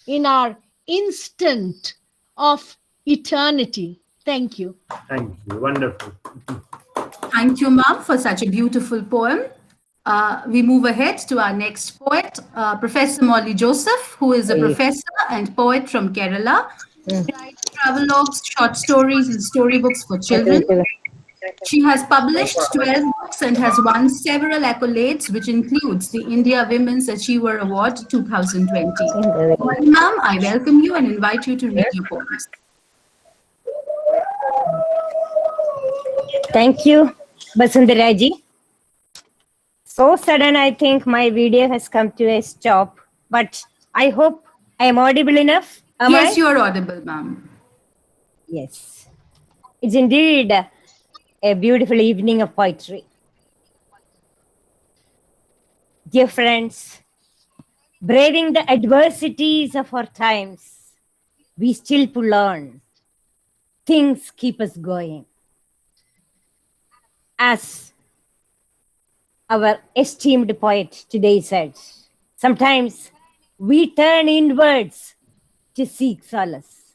K: in our instant of eternity. Thank you.
B: Thank you. Wonderful.
C: Thank you, ma'am, for such a beautiful poem. We move ahead to our next poet, Professor Molly Joseph, who is a professor and poet from Kerala. She writes travelogues, short stories, and storybooks for children. She has published 12 books and has won several accolades, which includes the India Women's Achiever Award 2020. Ma'am, I welcome you and invite you to read your poems.
L: Thank you, Basundaraji. So sudden, I think my video has come to a stop, but I hope I am audible enough. Am
C: Yes,
L: I?
C: you are audible, ma'am.
L: Yes. It's indeed a beautiful evening of poetry. Dear friends, braving the adversities of our times, we still pull on. Things keep us going. As our esteemed poet today said, sometimes we turn inwards to seek solace.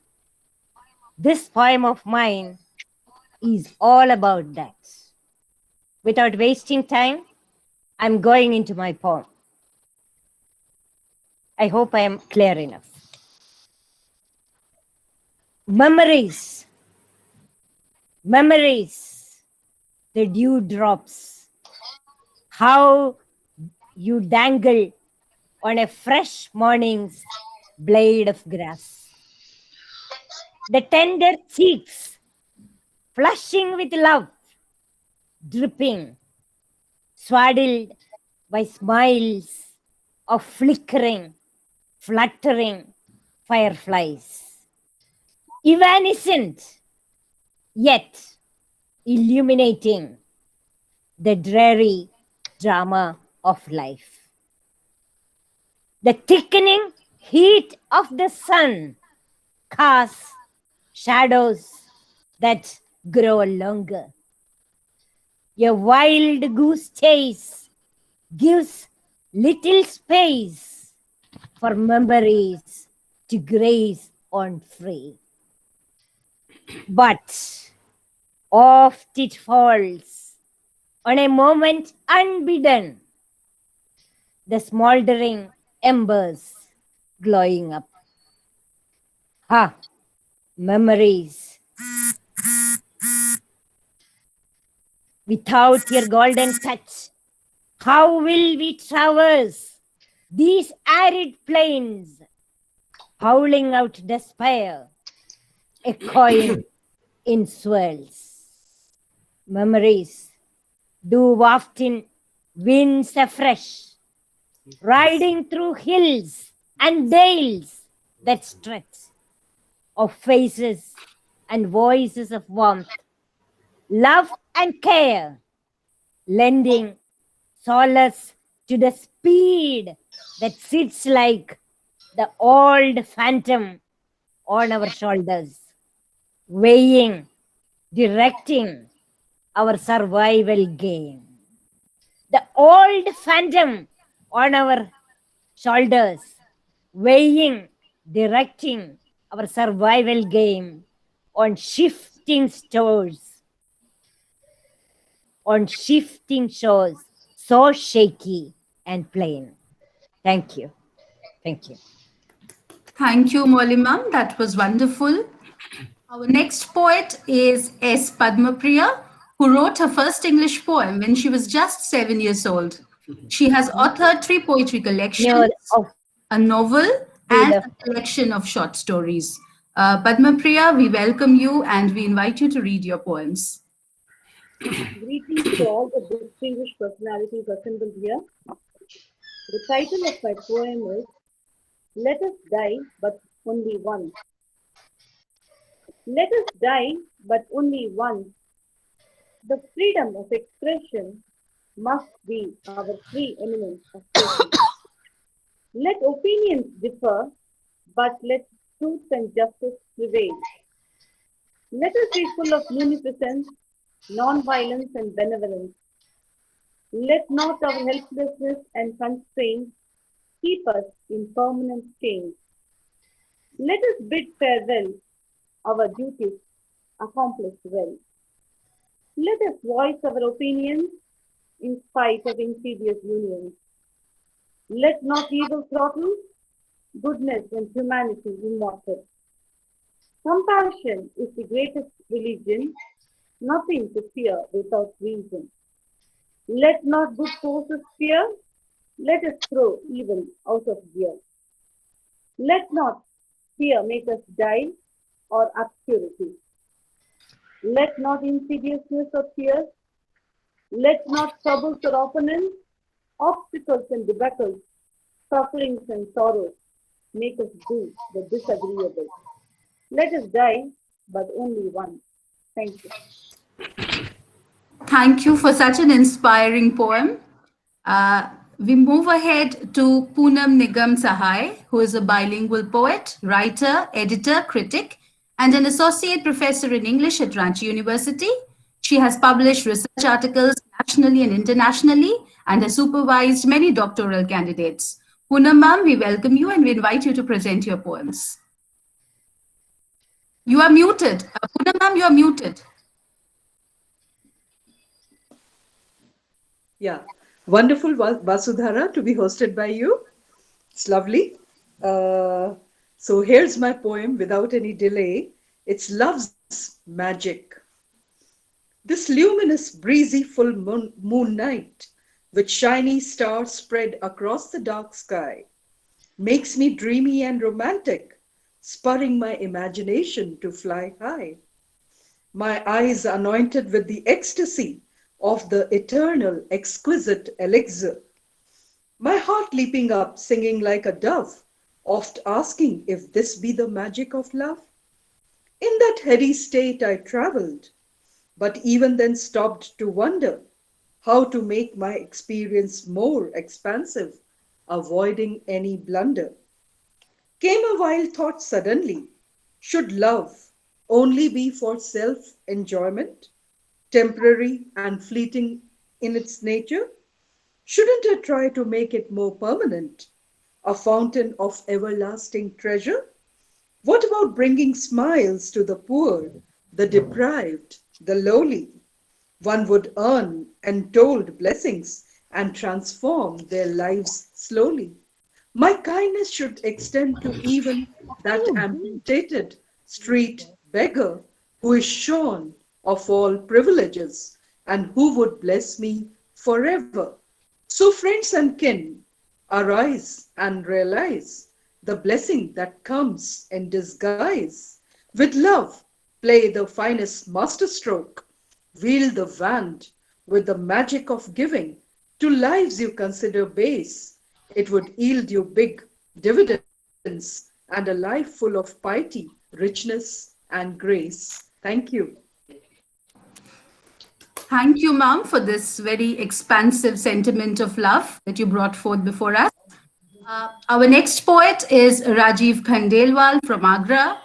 L: This poem of mine is all about that. Without wasting time, I'm going into my poem. I hope I am clear enough. Memories, memories, the dewdrops, how you dangle on a fresh morning's blade of grass. The tender cheeks, flushing with love, dripping, swaddled by smiles of flickering, fluttering fireflies. Evanescent, yet illuminating the dreary drama of life. The thickening heat of the sun casts shadows that grow longer. A wild goose chase gives little space for memories to graze on free. But oft it falls on a moment unbidden, the smoldering embers glowing up. Ha! Memories. Without your golden touch, how will we traverse these arid plains, howling out despair, echoing in swirls? Memories do waft in winds afresh, riding through hills and dales that stretch, of faces and voices of warmth, love and care, lending solace to the speed that sits like the old phantom on our shoulders, weighing, directing our survival game. The old phantom on our shoulders, weighing, directing our survival game on shifting stores, on shifting shores, so shaky and plain. Thank you. Thank you.
C: Thank you, Molly ma'am. That was wonderful. Our next poet is S. Padmapriya, who wrote her first English poem when she was just 7 years old. She has authored 3 poetry collections, a novel, and a collection of short stories. Padmapriya, we welcome you and we invite you to read your poems.
M: Greetings to all the distinguished personalities assembled here. The title of my poem is Let Us Die, But Only Once. Let us die, but only once. The freedom of expression must be our preeminent aspiration. Let opinions differ, but let truth and justice prevail. Let us be full of munificence, non-violence and benevolence. Let not our helplessness and constraint keep us in permanent change. Let us bid farewell, our duties accomplished well. Let us voice our opinions in spite of insidious unions. Let not evil throttle goodness and humanity immortal. Compassion is the greatest religion. nothing to fear without reason. Let not good forces fear, let us throw evil out of gear. Let not fear make us die or obscurity. Let not insidiousness of fear, let not troubles or opponents, obstacles and debacles, sufferings and sorrows make us do the disagreeable. Let us die, but only once. Thank you.
C: Thank you for such an inspiring poem. We move ahead to Poonam Nigam Sahai, who is a bilingual poet, writer, editor, critic, and an associate professor in English at Ranchi University. She has published research articles nationally and internationally and has supervised many doctoral candidates. Poonam ma'am, we welcome you and we invite you to present your poems. You are muted. Poonam ma'am, you are muted.
N: Yeah, wonderful, Vasudhara, to be hosted by you. It's lovely. So here's my poem without any delay. It's Love's Magic. This luminous, breezy full moon night, with shiny stars spread across the dark sky, makes me dreamy and romantic, spurring my imagination to fly high. My eyes anointed with the ecstasy of the eternal, exquisite elixir. My heart leaping up, singing like a dove, oft asking if this be the magic of love. In that heady state I travelled, but even then stopped to wonder how to make my experience more expansive, avoiding any blunder. Came a wild thought suddenly, should love only be for self-enjoyment, temporary and fleeting in its nature? Shouldn't I try to make it more permanent, a fountain of everlasting treasure? What about bringing smiles to the poor, the deprived, the lowly? One would earn untold blessings and transform their lives slowly. My kindness should extend to even that amputated street beggar who is shorn of all privileges and who would bless me forever. So friends and kin, arise and realize the blessing that comes in disguise. With love, play the finest masterstroke, wield the wand with the magic of giving to lives you consider base. It would yield you big dividends and a life full of piety, richness, and grace. Thank you.
C: Thank you, ma'am, for this very expansive sentiment of love that you brought forth before us. Our next poet is Rajiv Khandelwal from Agra.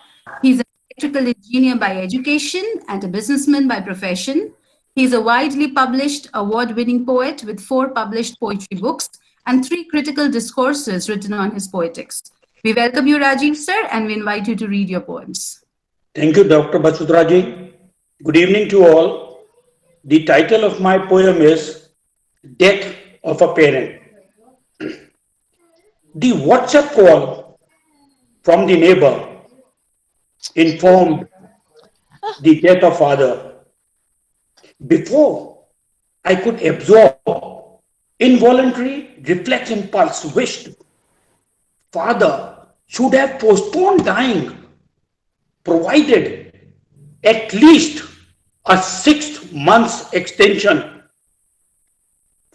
C: He's an electrical engineer by education and a businessman by profession. He's a widely published, award-winning poet with 4 published poetry books and 3 critical discourses written on his poetics. We welcome you, Rajiv, sir, and we invite you to read your poems.
A: Thank you, Dr. Basudharaji. Good evening to all. The title of my poem is Death of a Parent. The WhatsApp call from the neighbor informed the death of father. Before I could absorb, involuntary reflex impulse wished father should have postponed dying, provided at least a 6 months extension.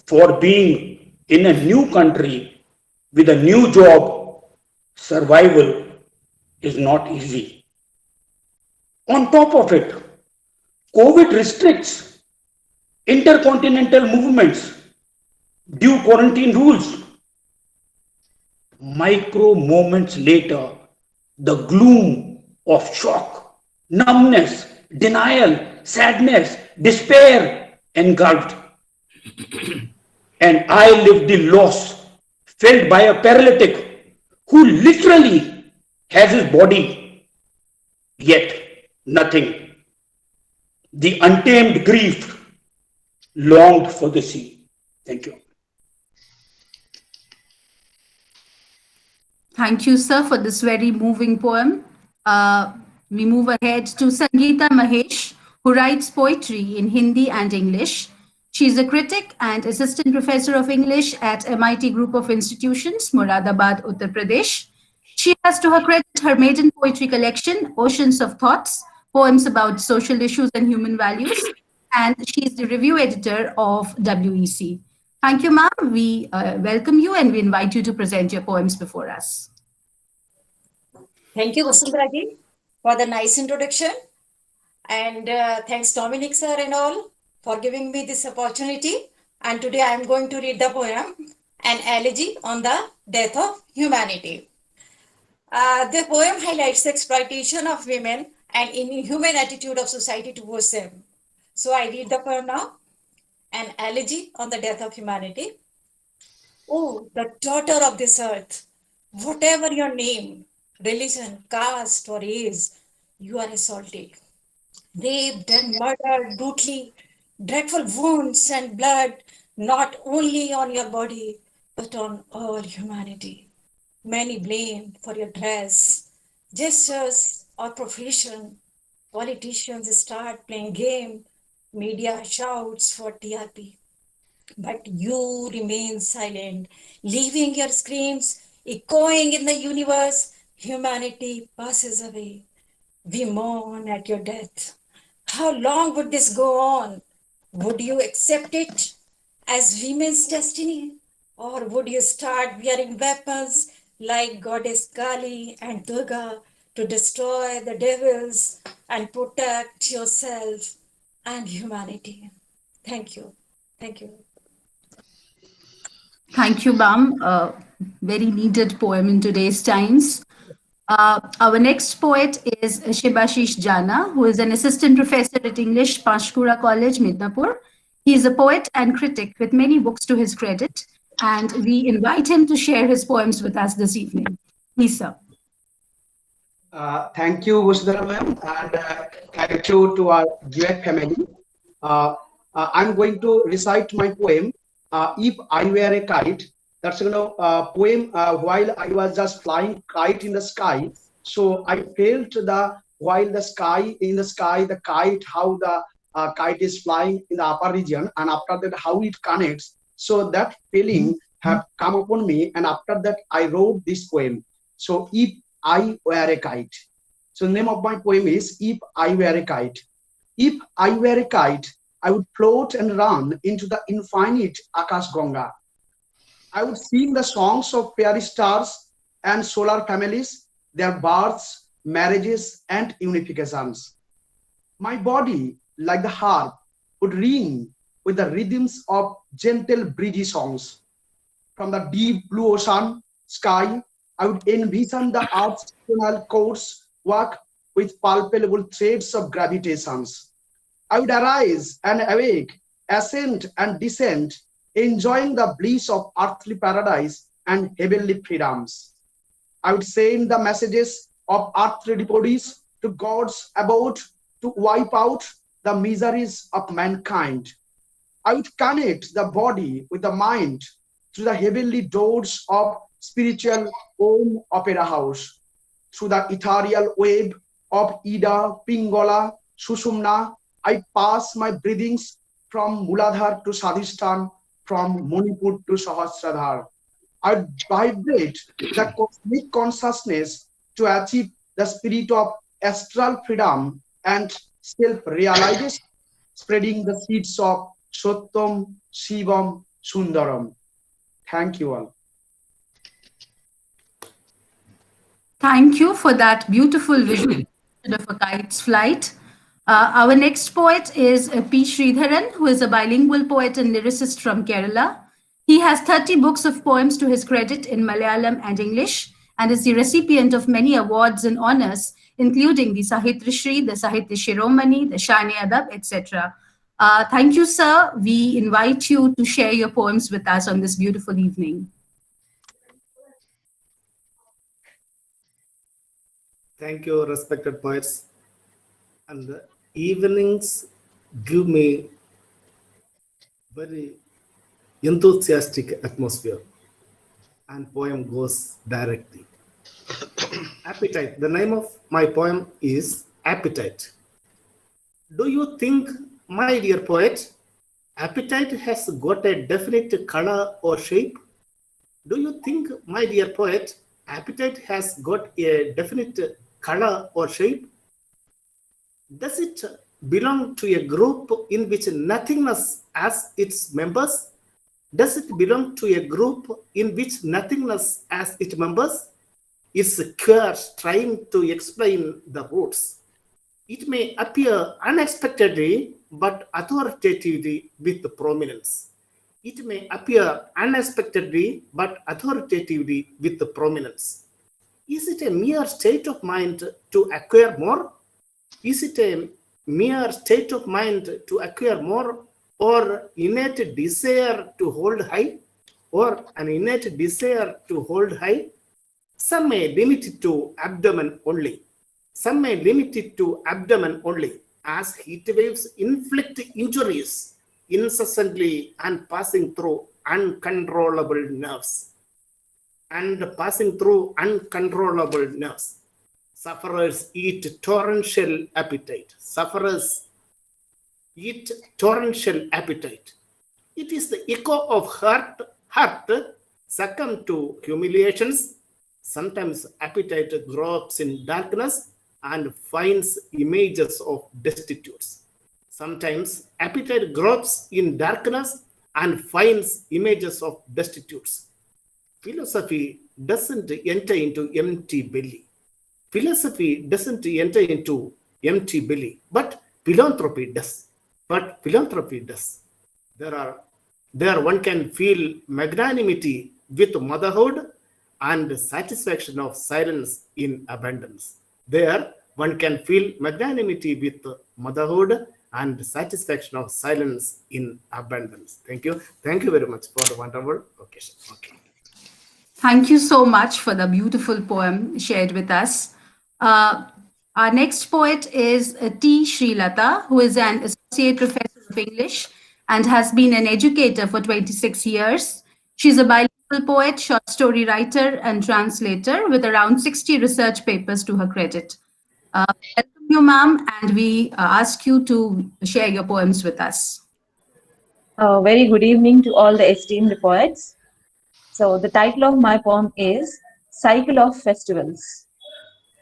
A: For being in a new country with a new job, survival is not easy. On top of it, COVID restricts intercontinental movements due quarantine rules. Micro moments later, the gloom of shock, numbness, denial, sadness, despair engulfed. And I lived the loss felt by a paralytic who literally has his body, yet nothing. The untamed grief longed for the sea. Thank you.
C: Thank you, sir, for this very moving poem. We move ahead to Sangeeta Mahesh, who writes poetry in Hindi and English. She is a critic and assistant professor of English at MIT Group of Institutions, Moradabad, Uttar Pradesh. She has to her credit her maiden poetry collection, Oceans of Thoughts, poems about social issues and human values, and she is the review editor of WEC. Thank you, ma'am. We welcome you and we invite you to present your poems before us.
O: Thank you, Vasundhara ji, for the nice introduction. And thanks, Dominic sir and all, for giving me this opportunity. And today I am going to read the poem, An Elegy on the Death of Humanity. The poem highlights the exploitation of women and inhuman attitude of society towards them. So I read the poem now, An Elegy on the Death of Humanity. Oh, the daughter of this earth, whatever your name, religion, caste, or age, you are assaulted, raped and murdered brutally, dreadful wounds and blood, not only on your body, but on all humanity. Many blamed for your dress, gestures, or profession. Politicians start playing game, media shouts for TRP. But you remain silent, leaving your screams echoing in the universe. Humanity passes away. We mourn at your death. How long would this go on? Would you accept it as women's destiny? Or would you start wearing weapons like Goddess Kali and Durga to destroy the devils and protect yourself and humanity? Thank you. Thank you.
C: Thank you, ma'am. Very needed poem in today's times. Our next poet is Shibashish Jana, who is an assistant professor at English, Panchkura College, Midnapur. He is a poet and critic with many books to his credit, and we invite him to share his poems with us this evening. Please, sir.
P: Thank you, Vasundhara ma'am, and thank you to our GIEWEC family. I'm going to recite my poem, If I Were a Kite. That's poem while I was just flying kite in the sky. So I felt while the sky in the sky, the kite, how the kite is flying in the upper region, and after that how it connects. So that feeling have come upon me, and after that I wrote this poem. So if I were a kite. So the name of my poem is If I Were a Kite. If I were a kite, I would float and run into the infinite Akash Ganga. I would sing the songs of fairy stars and solar families, their births, marriages, and unifications. My body, like the harp, would ring with the rhythms of gentle, breezy songs. From the deep blue ocean sky, I would envision the earth's tonal chords work with palpable threads of gravitations. I would arise and awake, ascend and descend, enjoying the bliss of earthly paradise and heavenly freedoms. I would send the messages of earthly devotees to gods above to wipe out the miseries of mankind. I would connect the body with the mind through the heavenly doors of spiritual Om Opera House, through the ethereal web of Ida, Pingala, Sushumna. I pass my breathings from Muladhar to Sadhistan, from Manipur to Sahasradhar. I vibrate the cosmic consciousness to achieve the spirit of astral freedom and self-realization, spreading the seeds of Satyam, Shivam, Sundaram. Thank you all.
C: Thank you for that beautiful visual of a kite's flight. Our next poet is P. Sridharan, who is a bilingual poet and lyricist from Kerala. He has 30 books of poems to his credit in Malayalam and English, and is the recipient of many awards and honors, including the Sahitya Shri, the Sahitya Shiromani, the Shani Adab, etc. Thank you, sir. We invite you to share your poems with us on this beautiful evening.
Q: Thank you, respected poets. And the evenings give me very enthusiastic atmosphere, and poem goes directly. Appetite. The name of my poem is Appetite. Do you think, my dear poet, appetite has got a definite color or shape? Do you think, my dear poet, appetite has got a definite color or shape? Does it belong to a group in which nothingness as its members? Does it belong to a group in which nothingness as its members? Is scarce trying to explain the roots. It may appear unexpectedly but authoritatively with prominence. It may appear unexpectedly but authoritatively with prominence. Is it a mere state of mind to acquire more? Is it a mere state of mind to acquire more, or innate desire to hold high, or an innate desire to hold high? Some may limit it to abdomen only. Some may limit it to abdomen only, as heat waves inflict injuries incessantly and passing through uncontrollable nerves. Sufferers eat torrential appetite. Sufferers eat torrential appetite. It is the echo of heart succumb to humiliations. Sometimes appetite gropes in darkness and finds images of destitutes. Sometimes appetite gropes in darkness and finds images of destitutes. Philosophy doesn't enter into empty belly. Philosophy doesn't enter into empty belly, but philanthropy does. There one can feel magnanimity with motherhood and satisfaction of silence in abundance. There one can feel magnanimity with motherhood and satisfaction of silence in abundance. Thank you. Thank you very much for the wonderful occasion. Okay.
C: Thank you so much for the beautiful poem shared with us. Our next poet is T. Srilata, who is an associate professor of English and has been an educator for 26 years. She's a bilingual poet, short story writer, and translator with around 60 research papers to her credit. Welcome you, ma'am, and we ask you to share your poems with us.
R: Very good evening to all the esteemed poets. So the title of my poem is Cycle of Festivals.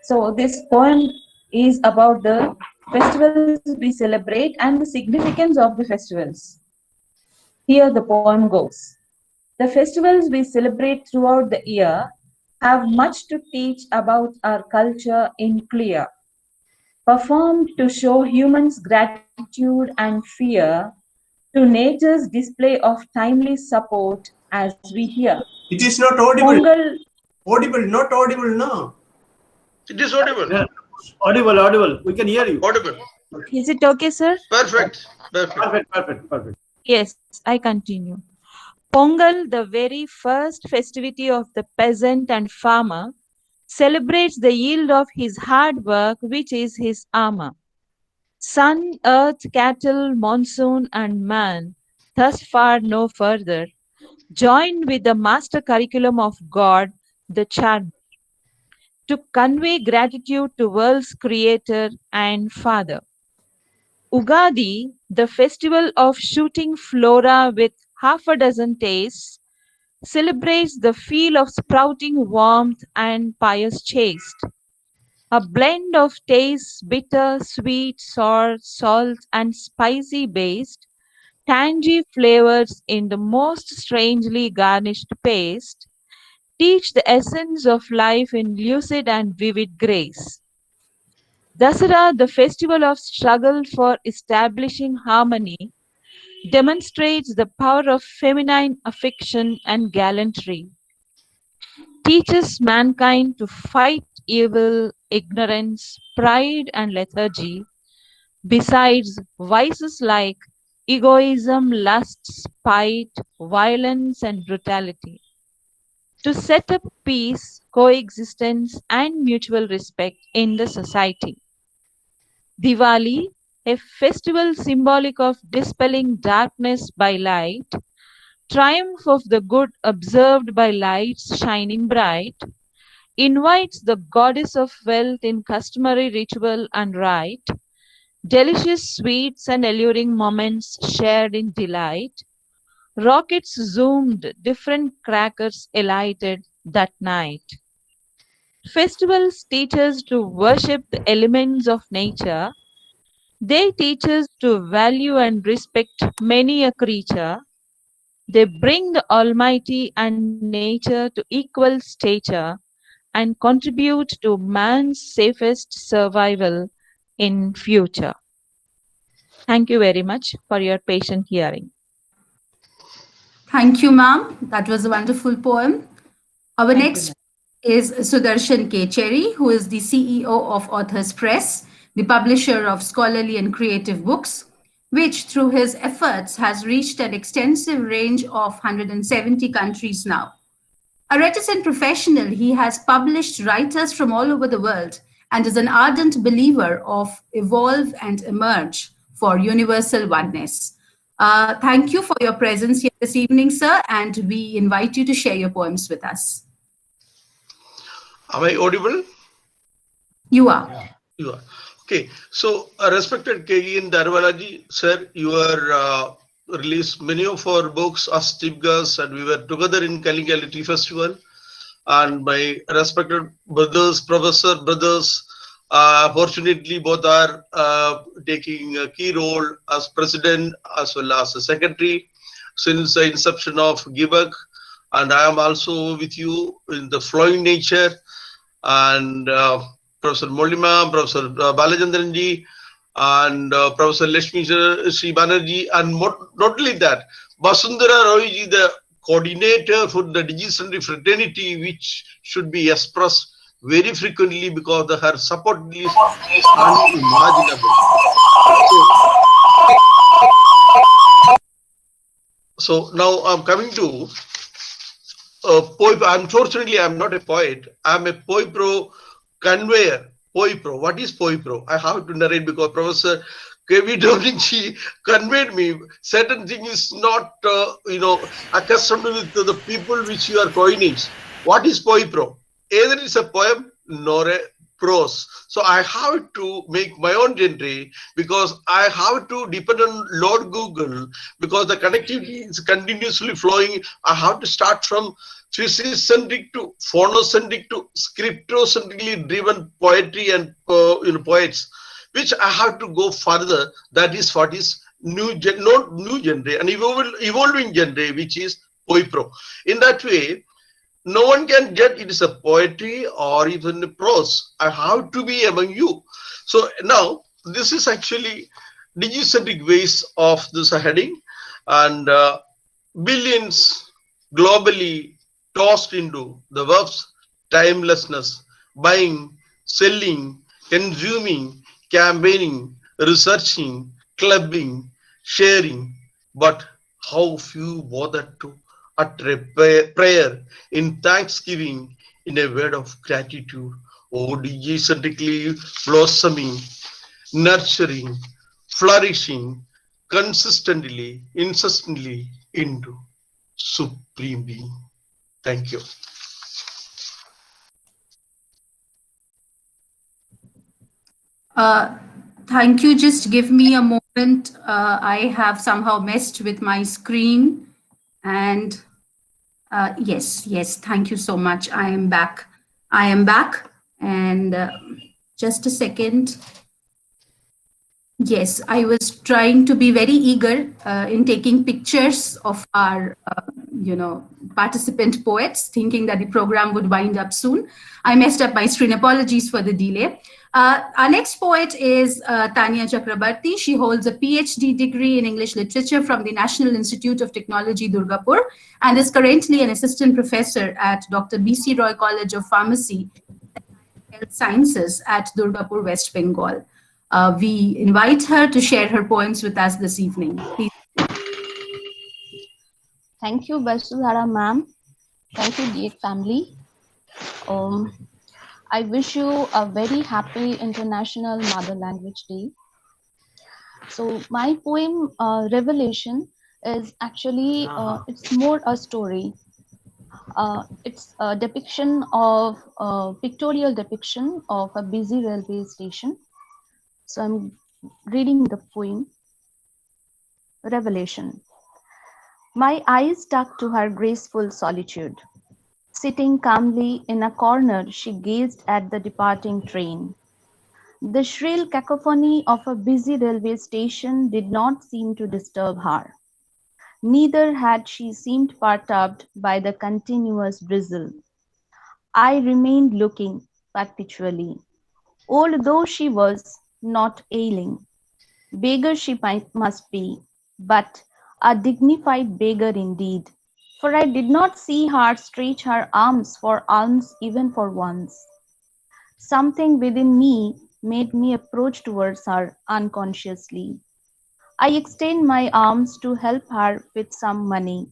R: So this poem is about the festivals we celebrate and the significance of the festivals. Here the poem goes. The festivals we celebrate throughout the year have much to teach about our culture in clear, performed to show humans' gratitude and fear to nature's display of timely support as we hear.
E: It is not audible.
R: Pongal,
E: audible, not audible, no.
S: It is audible.
B: Yeah. Audible. We can hear you.
S: Audible.
R: Is it okay, sir?
S: Perfect.
B: Perfect.
R: Yes, I continue. Pongal, the very first festivity of the peasant and farmer, celebrates the yield of his hard work, which is his armor. Sun, earth, cattle, monsoon, and man, thus far no further, joined with the master curriculum of God, the child, to convey gratitude to world's creator and father. Ugadi, the festival of shooting flora with half a dozen tastes, celebrates the feel of sprouting warmth and pious chaste. A blend of tastes, bitter, sweet, sour, salt, and spicy based, tangy flavors in the most strangely garnished paste, teach the essence of life in lucid and vivid grace. Dasara, the festival of struggle for establishing harmony, demonstrates the power of feminine affection and gallantry, teaches mankind to fight evil, ignorance, pride, and lethargy, besides vices like egoism, lust, spite, violence, and brutality, to set up peace, coexistence, and mutual respect in the society. Diwali, a festival symbolic of dispelling darkness by light, triumph of the good observed by lights shining bright, invites the goddess of wealth in customary ritual and rite, Delicious sweets and alluring moments shared in delight. Rockets zoomed, different crackers alighted that night. Festivals teach us to worship the elements of nature. They teach us to value and respect many a creature. They bring the Almighty and nature to equal stature and contribute to man's safest survival in future. Thank you very much for your patient hearing.
C: Thank you, ma'am. That was a wonderful poem. Our
L: Thank you,
C: next is Sudarshan K. Cherry, who is the CEO of Authors Press, the publisher of scholarly and creative books, which through his efforts has reached an extensive range of 170 countries now. A reticent professional, he has published writers from all over the world and is an ardent believer of evolve and emerge for universal oneness. Thank you for your presence here this evening, sir, and we invite you to share your poems with us.
S: Am I audible?
C: You are.
S: You are. Okay. So, respected Keki N Daruwalla ji, sir, you are released many of our books as chief guests, and we were together in Caligality Festival. And my respected brothers, professor brothers, fortunately both are taking a key role as president as well as a secretary since the inception of GIEWEC. And I am also with you in the flowing nature. And Professor Molima, Professor Balachandranji, and Professor Lashmi Sri Banerjee, and not only that, Basundhara Roy ji, the coordinator for the Digicentric fraternity, which should be expressed very frequently because her support is unimaginable. So now I'm coming to poem. Unfortunately, I'm not a poet. I'm a poipro conveyor. Poipro. What is poipro? I have to narrate because Professor K.V. Dominci conveyed me certain thing is not accustomed with the people which you are coinage. What is poipro? Either it's a poem nor a prose. So I have to make my own genre because I have to depend on Lord Google because the connectivity is continuously flowing. I have to start from physics-centric to phonocentric to scriptocentrically driven poetry and poets, which I have to go further. That is what is not new genre, an evolving genre, which is poipro. In that way, no one can get it is a poetry or even a prose. I have to be among you. So now this is actually digicentric ways of this heading, and billions globally tossed into the verbs timelessness, buying, selling, consuming, campaigning, researching, clubbing, sharing. But how few bother to utter a prayer in thanksgiving in a word of gratitude. Oh, decentrically blossoming, nurturing, flourishing, consistently, incessantly into supreme being. Thank you.
C: Thank you. Just give me a moment. I have somehow messed with my screen. And yes, thank you so much. I am back. And just a second. Yes, I was trying to be very eager in taking pictures of our, participant poets, thinking that the program would wind up soon. I messed up my screen. Apologies for the delay. Our next poet is Tanya Chakrabarti. She holds a PhD degree in English literature from the National Institute of Technology, Durgapur, and is currently an assistant professor at Dr. B.C. Roy College of Pharmacy and Health Sciences at Durgapur, West Bengal. We invite her to share her poems with us this evening. Please.
T: Thank you, Vasudhara ma'am. Thank you, GIEWEC family. I wish you a very happy International Mother Language Day. So my poem, Revelation, is actually, it's more a story. It's a depiction of, pictorial depiction of a busy railway station. So I'm reading the poem Revelation. My eyes stuck to her graceful solitude. Sitting calmly in a corner, she gazed at the departing train. The shrill cacophony of a busy railway station did not seem to disturb her. Neither had she seemed perturbed by the continuous drizzle. I remained looking perpetually. Old though she was, not ailing. Beggar she must be, but a dignified beggar indeed, for I did not see her stretch her arms for alms even for once. Something within me made me approach towards her unconsciously. I extended my arms to help her with some money.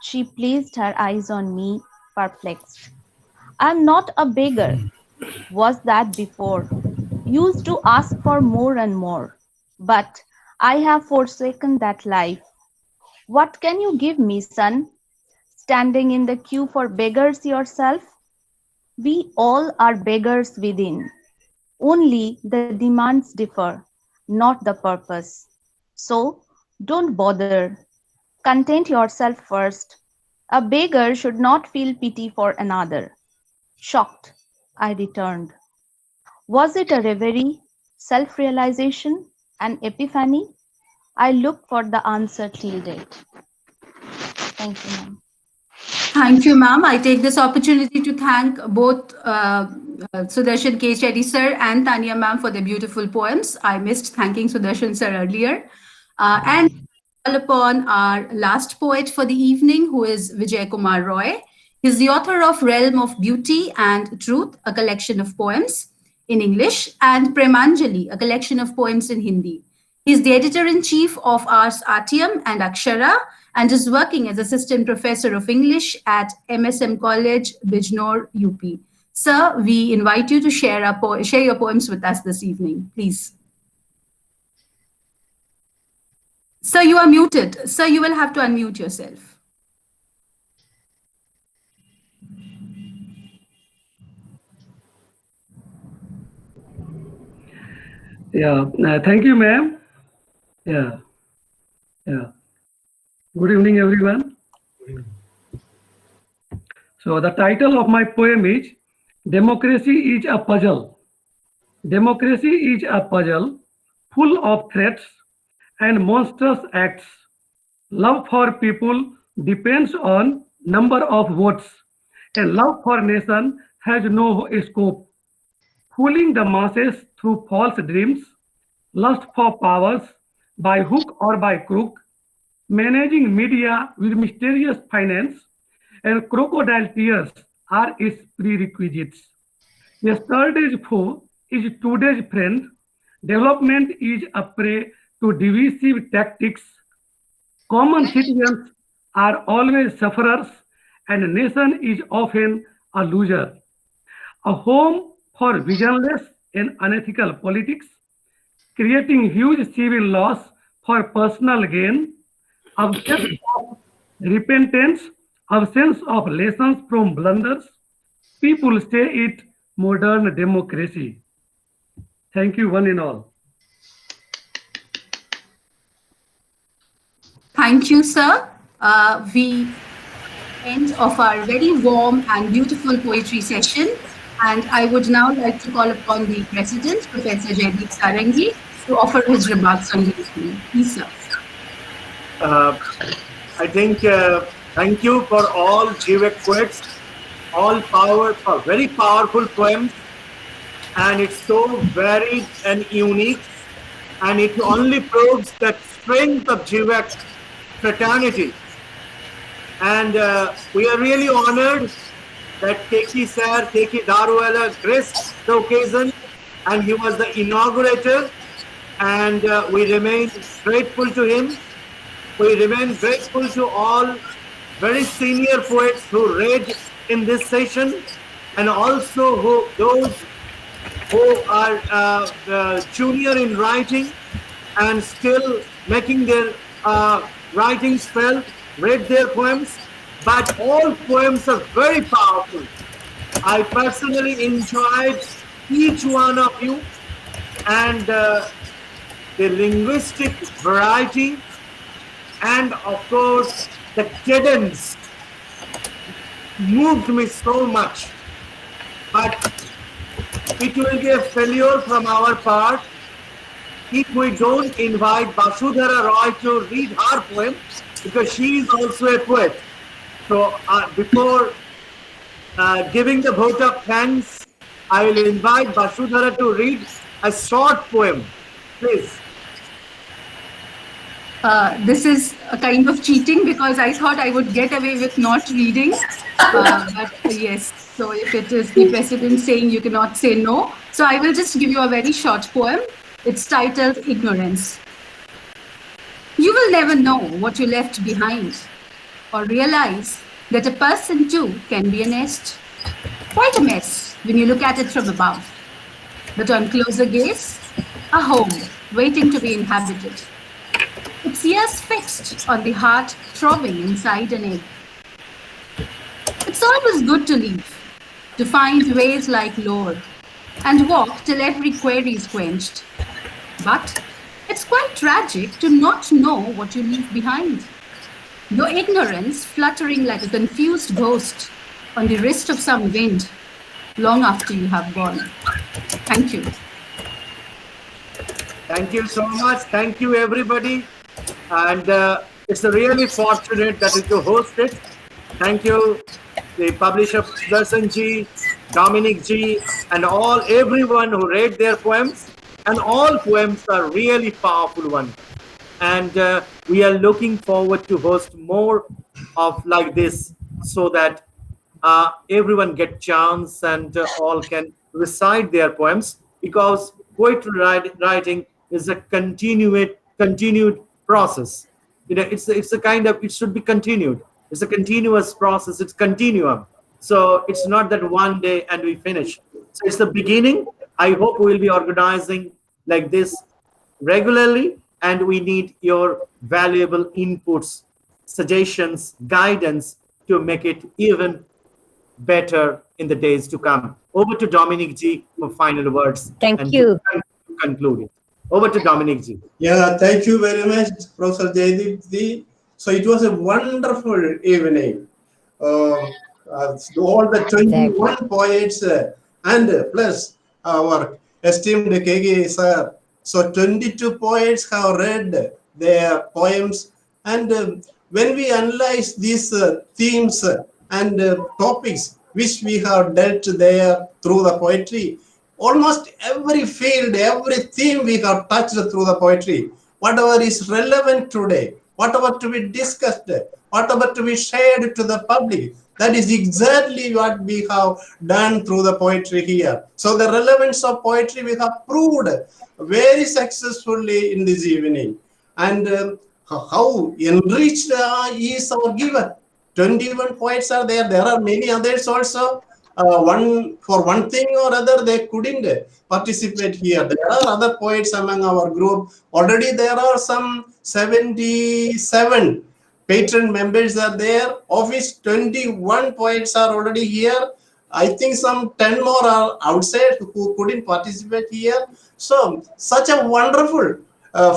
T: She placed her eyes on me, perplexed. I am not a beggar, was that before, used to ask for more and more. But I have forsaken that life. What can you give me, son? Standing in the queue for beggars yourself? We all are beggars within. Only the demands differ, not the purpose. So don't bother. Content yourself first. A beggar should not feel pity for another. Shocked, I returned. Was it a reverie, self-realization, an epiphany? I looked for the answer till date. Thank you, ma'am.
C: Thank you, ma'am. I take this opportunity to thank both Sudarshan K. Chetty sir and Tanya ma'am for their beautiful poems. I missed thanking Sudarshan sir earlier. And call upon our last poet for the evening, who is Vijay Kumar Roy. He's the author of Realm of Beauty and Truth, a collection of poems in English, and Premanjali, a collection of poems in Hindi. He's the editor-in-chief of Ars Artium and Akshara, and is working as assistant professor of English at MSM College, Bijnor, UP. Sir, we invite you to share your poems with us this evening, please. Sir, you are muted. Sir, you will have to unmute yourself.
U: Yeah, thank you, ma'am. Yeah. Good evening, everyone. So the title of my poem is Democracy is a Puzzle. Democracy is a puzzle full of threats and monstrous acts. Love for people depends on number of votes, and love for nation has no scope. Fooling the masses through false dreams, lust for powers by hook or by crook, managing media with mysterious finance, and crocodile tears are its prerequisites. Yesterday's foe is today's friend. Development is a prey to divisive tactics. Common citizens are always sufferers, and a nation is often a loser. A home for visionless and unethical politics, creating huge civil loss for personal gain, absence of repentance, absence of lessons from blunders. People say it modern democracy. Thank you, one and all.
C: Thank you, sir. We end of our very warm and beautiful poetry session. And I would now like to call upon the President, Professor Jaideep Sarangi, to offer his remarks on the evening. Please, sir.
B: I think thank you for all GIEWEC poets, all very powerful poems, and it's so varied and unique, and it only proves the strength of GIEWEC fraternity. And we are really honored that Keki Daruwalla graced the occasion, and he was the inaugurator, and we remain grateful to him. We remain grateful to all very senior poets who read in this session, and also those who are junior in writing and still making their writings felt, read their poems. But all poems are very powerful. I personally enjoyed each one of you, and the linguistic variety, and of course, the cadence moved me so much. But it will be a failure from our part if we don't invite Vasudhara Roy to read her poem, because she is also a poet. So before giving the vote of thanks, I will invite Vasudhara to read a short poem. Please.
C: This is a kind of cheating because I thought I would get away with not reading. But yes, so if it is the president saying you cannot say no, so I will just give you a very short poem. It's titled Ignorance. You will never know what you left behind or realize that a person too can be a nest. Quite a mess when you look at it from above. But on closer gaze, a home waiting to be inhabited. Its ears fixed on the heart throbbing inside an egg. It's always good to leave, to find ways like Lord, and walk till every query is quenched. But it's quite tragic to not know what you leave behind. Your ignorance fluttering like a confused ghost on the wrist of some wind long after you have gone. Thank you.
B: Thank you so much. Thank you, everybody. And it's really fortunate that you host it. Thank you, the publisher Sudarshan ji, Dominic ji, and everyone who read their poems. And all poems are really powerful ones. And we are looking forward to host more of like this, so that everyone get chance and all can recite their poems, because poetry writing is a continued process. It's a kind of, it should be continued. It's a continuous process. It's continuum. So it's not that one day and we finish. So it's the beginning. I hope we will be organizing like this regularly, and we need your valuable inputs, suggestions, guidance to make it even better in the days to come. Over to Dominic ji for final words.
L: Thank you.
B: To conclude it. Over to Dominic ji.
E: Yeah, thank you very much, Professor Jaydeep. So it was a wonderful evening. All the 21 poets and plus our esteemed Keki sir. So 22 poets have read their poems, and when we analyze these themes and topics which we have dealt there through the poetry, almost every field, every theme we have touched through the poetry, whatever is relevant today, whatever to be discussed, whatever to be shared to the public, that is exactly what we have done through the poetry here. So the relevance of poetry we have proved very successfully in this evening. And how enriched is our giver. 21 poets are there. There are many others also. For one thing or other, they couldn't participate here. There are other poets among our group. Already there are some 77 patron members are there. Of which 21 poets are already here. I think some 10 more are outside who couldn't participate here. So such a wonderful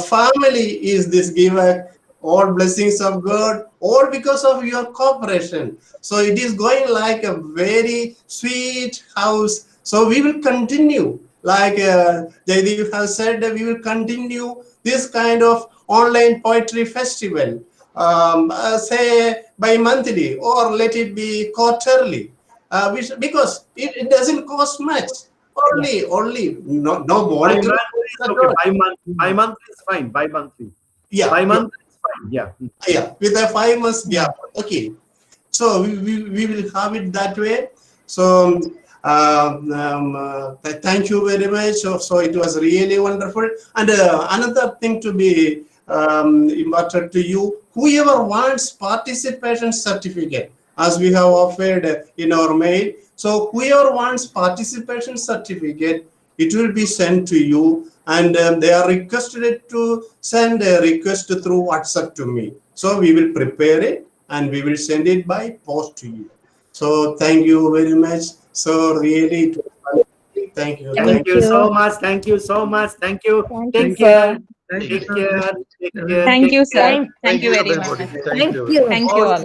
E: family is this GIEWEC. All blessings of God, all because of your cooperation. So it is going like a very sweet house. So we will continue, like Jaydeep has said, we will continue this kind of online poetry festival, say bi-monthly, or let it be quarterly, because it doesn't cost much. Only no monetary.
B: Bi-monthly is fine. Bi-monthly.
E: Yeah.
B: Bi-monthly. Yeah,
E: with a 5 months gap. Okay, so we will have it that way. So thank you very much. So it was really wonderful. And another thing to be important to you, whoever wants participation certificate, as we have offered in our mail, so whoever wants participation certificate, it will be sent to you. And they are requested to send a request through WhatsApp to me. So we will prepare it and we will send it by post to you. So thank you very much. So really, thank you.
B: Thank you so much. Thank you so much. Thank you.
L: Thank
B: Take
L: you,
B: care.
L: sir.
U: Thank you,
B: Take
U: sir.
B: care. Take care.
R: Thank
B: Take
R: you,
B: care.
R: sir. Thank you very much.
S: everybody. Thank
I: Thank
S: you.
I: you.
R: Thank you all.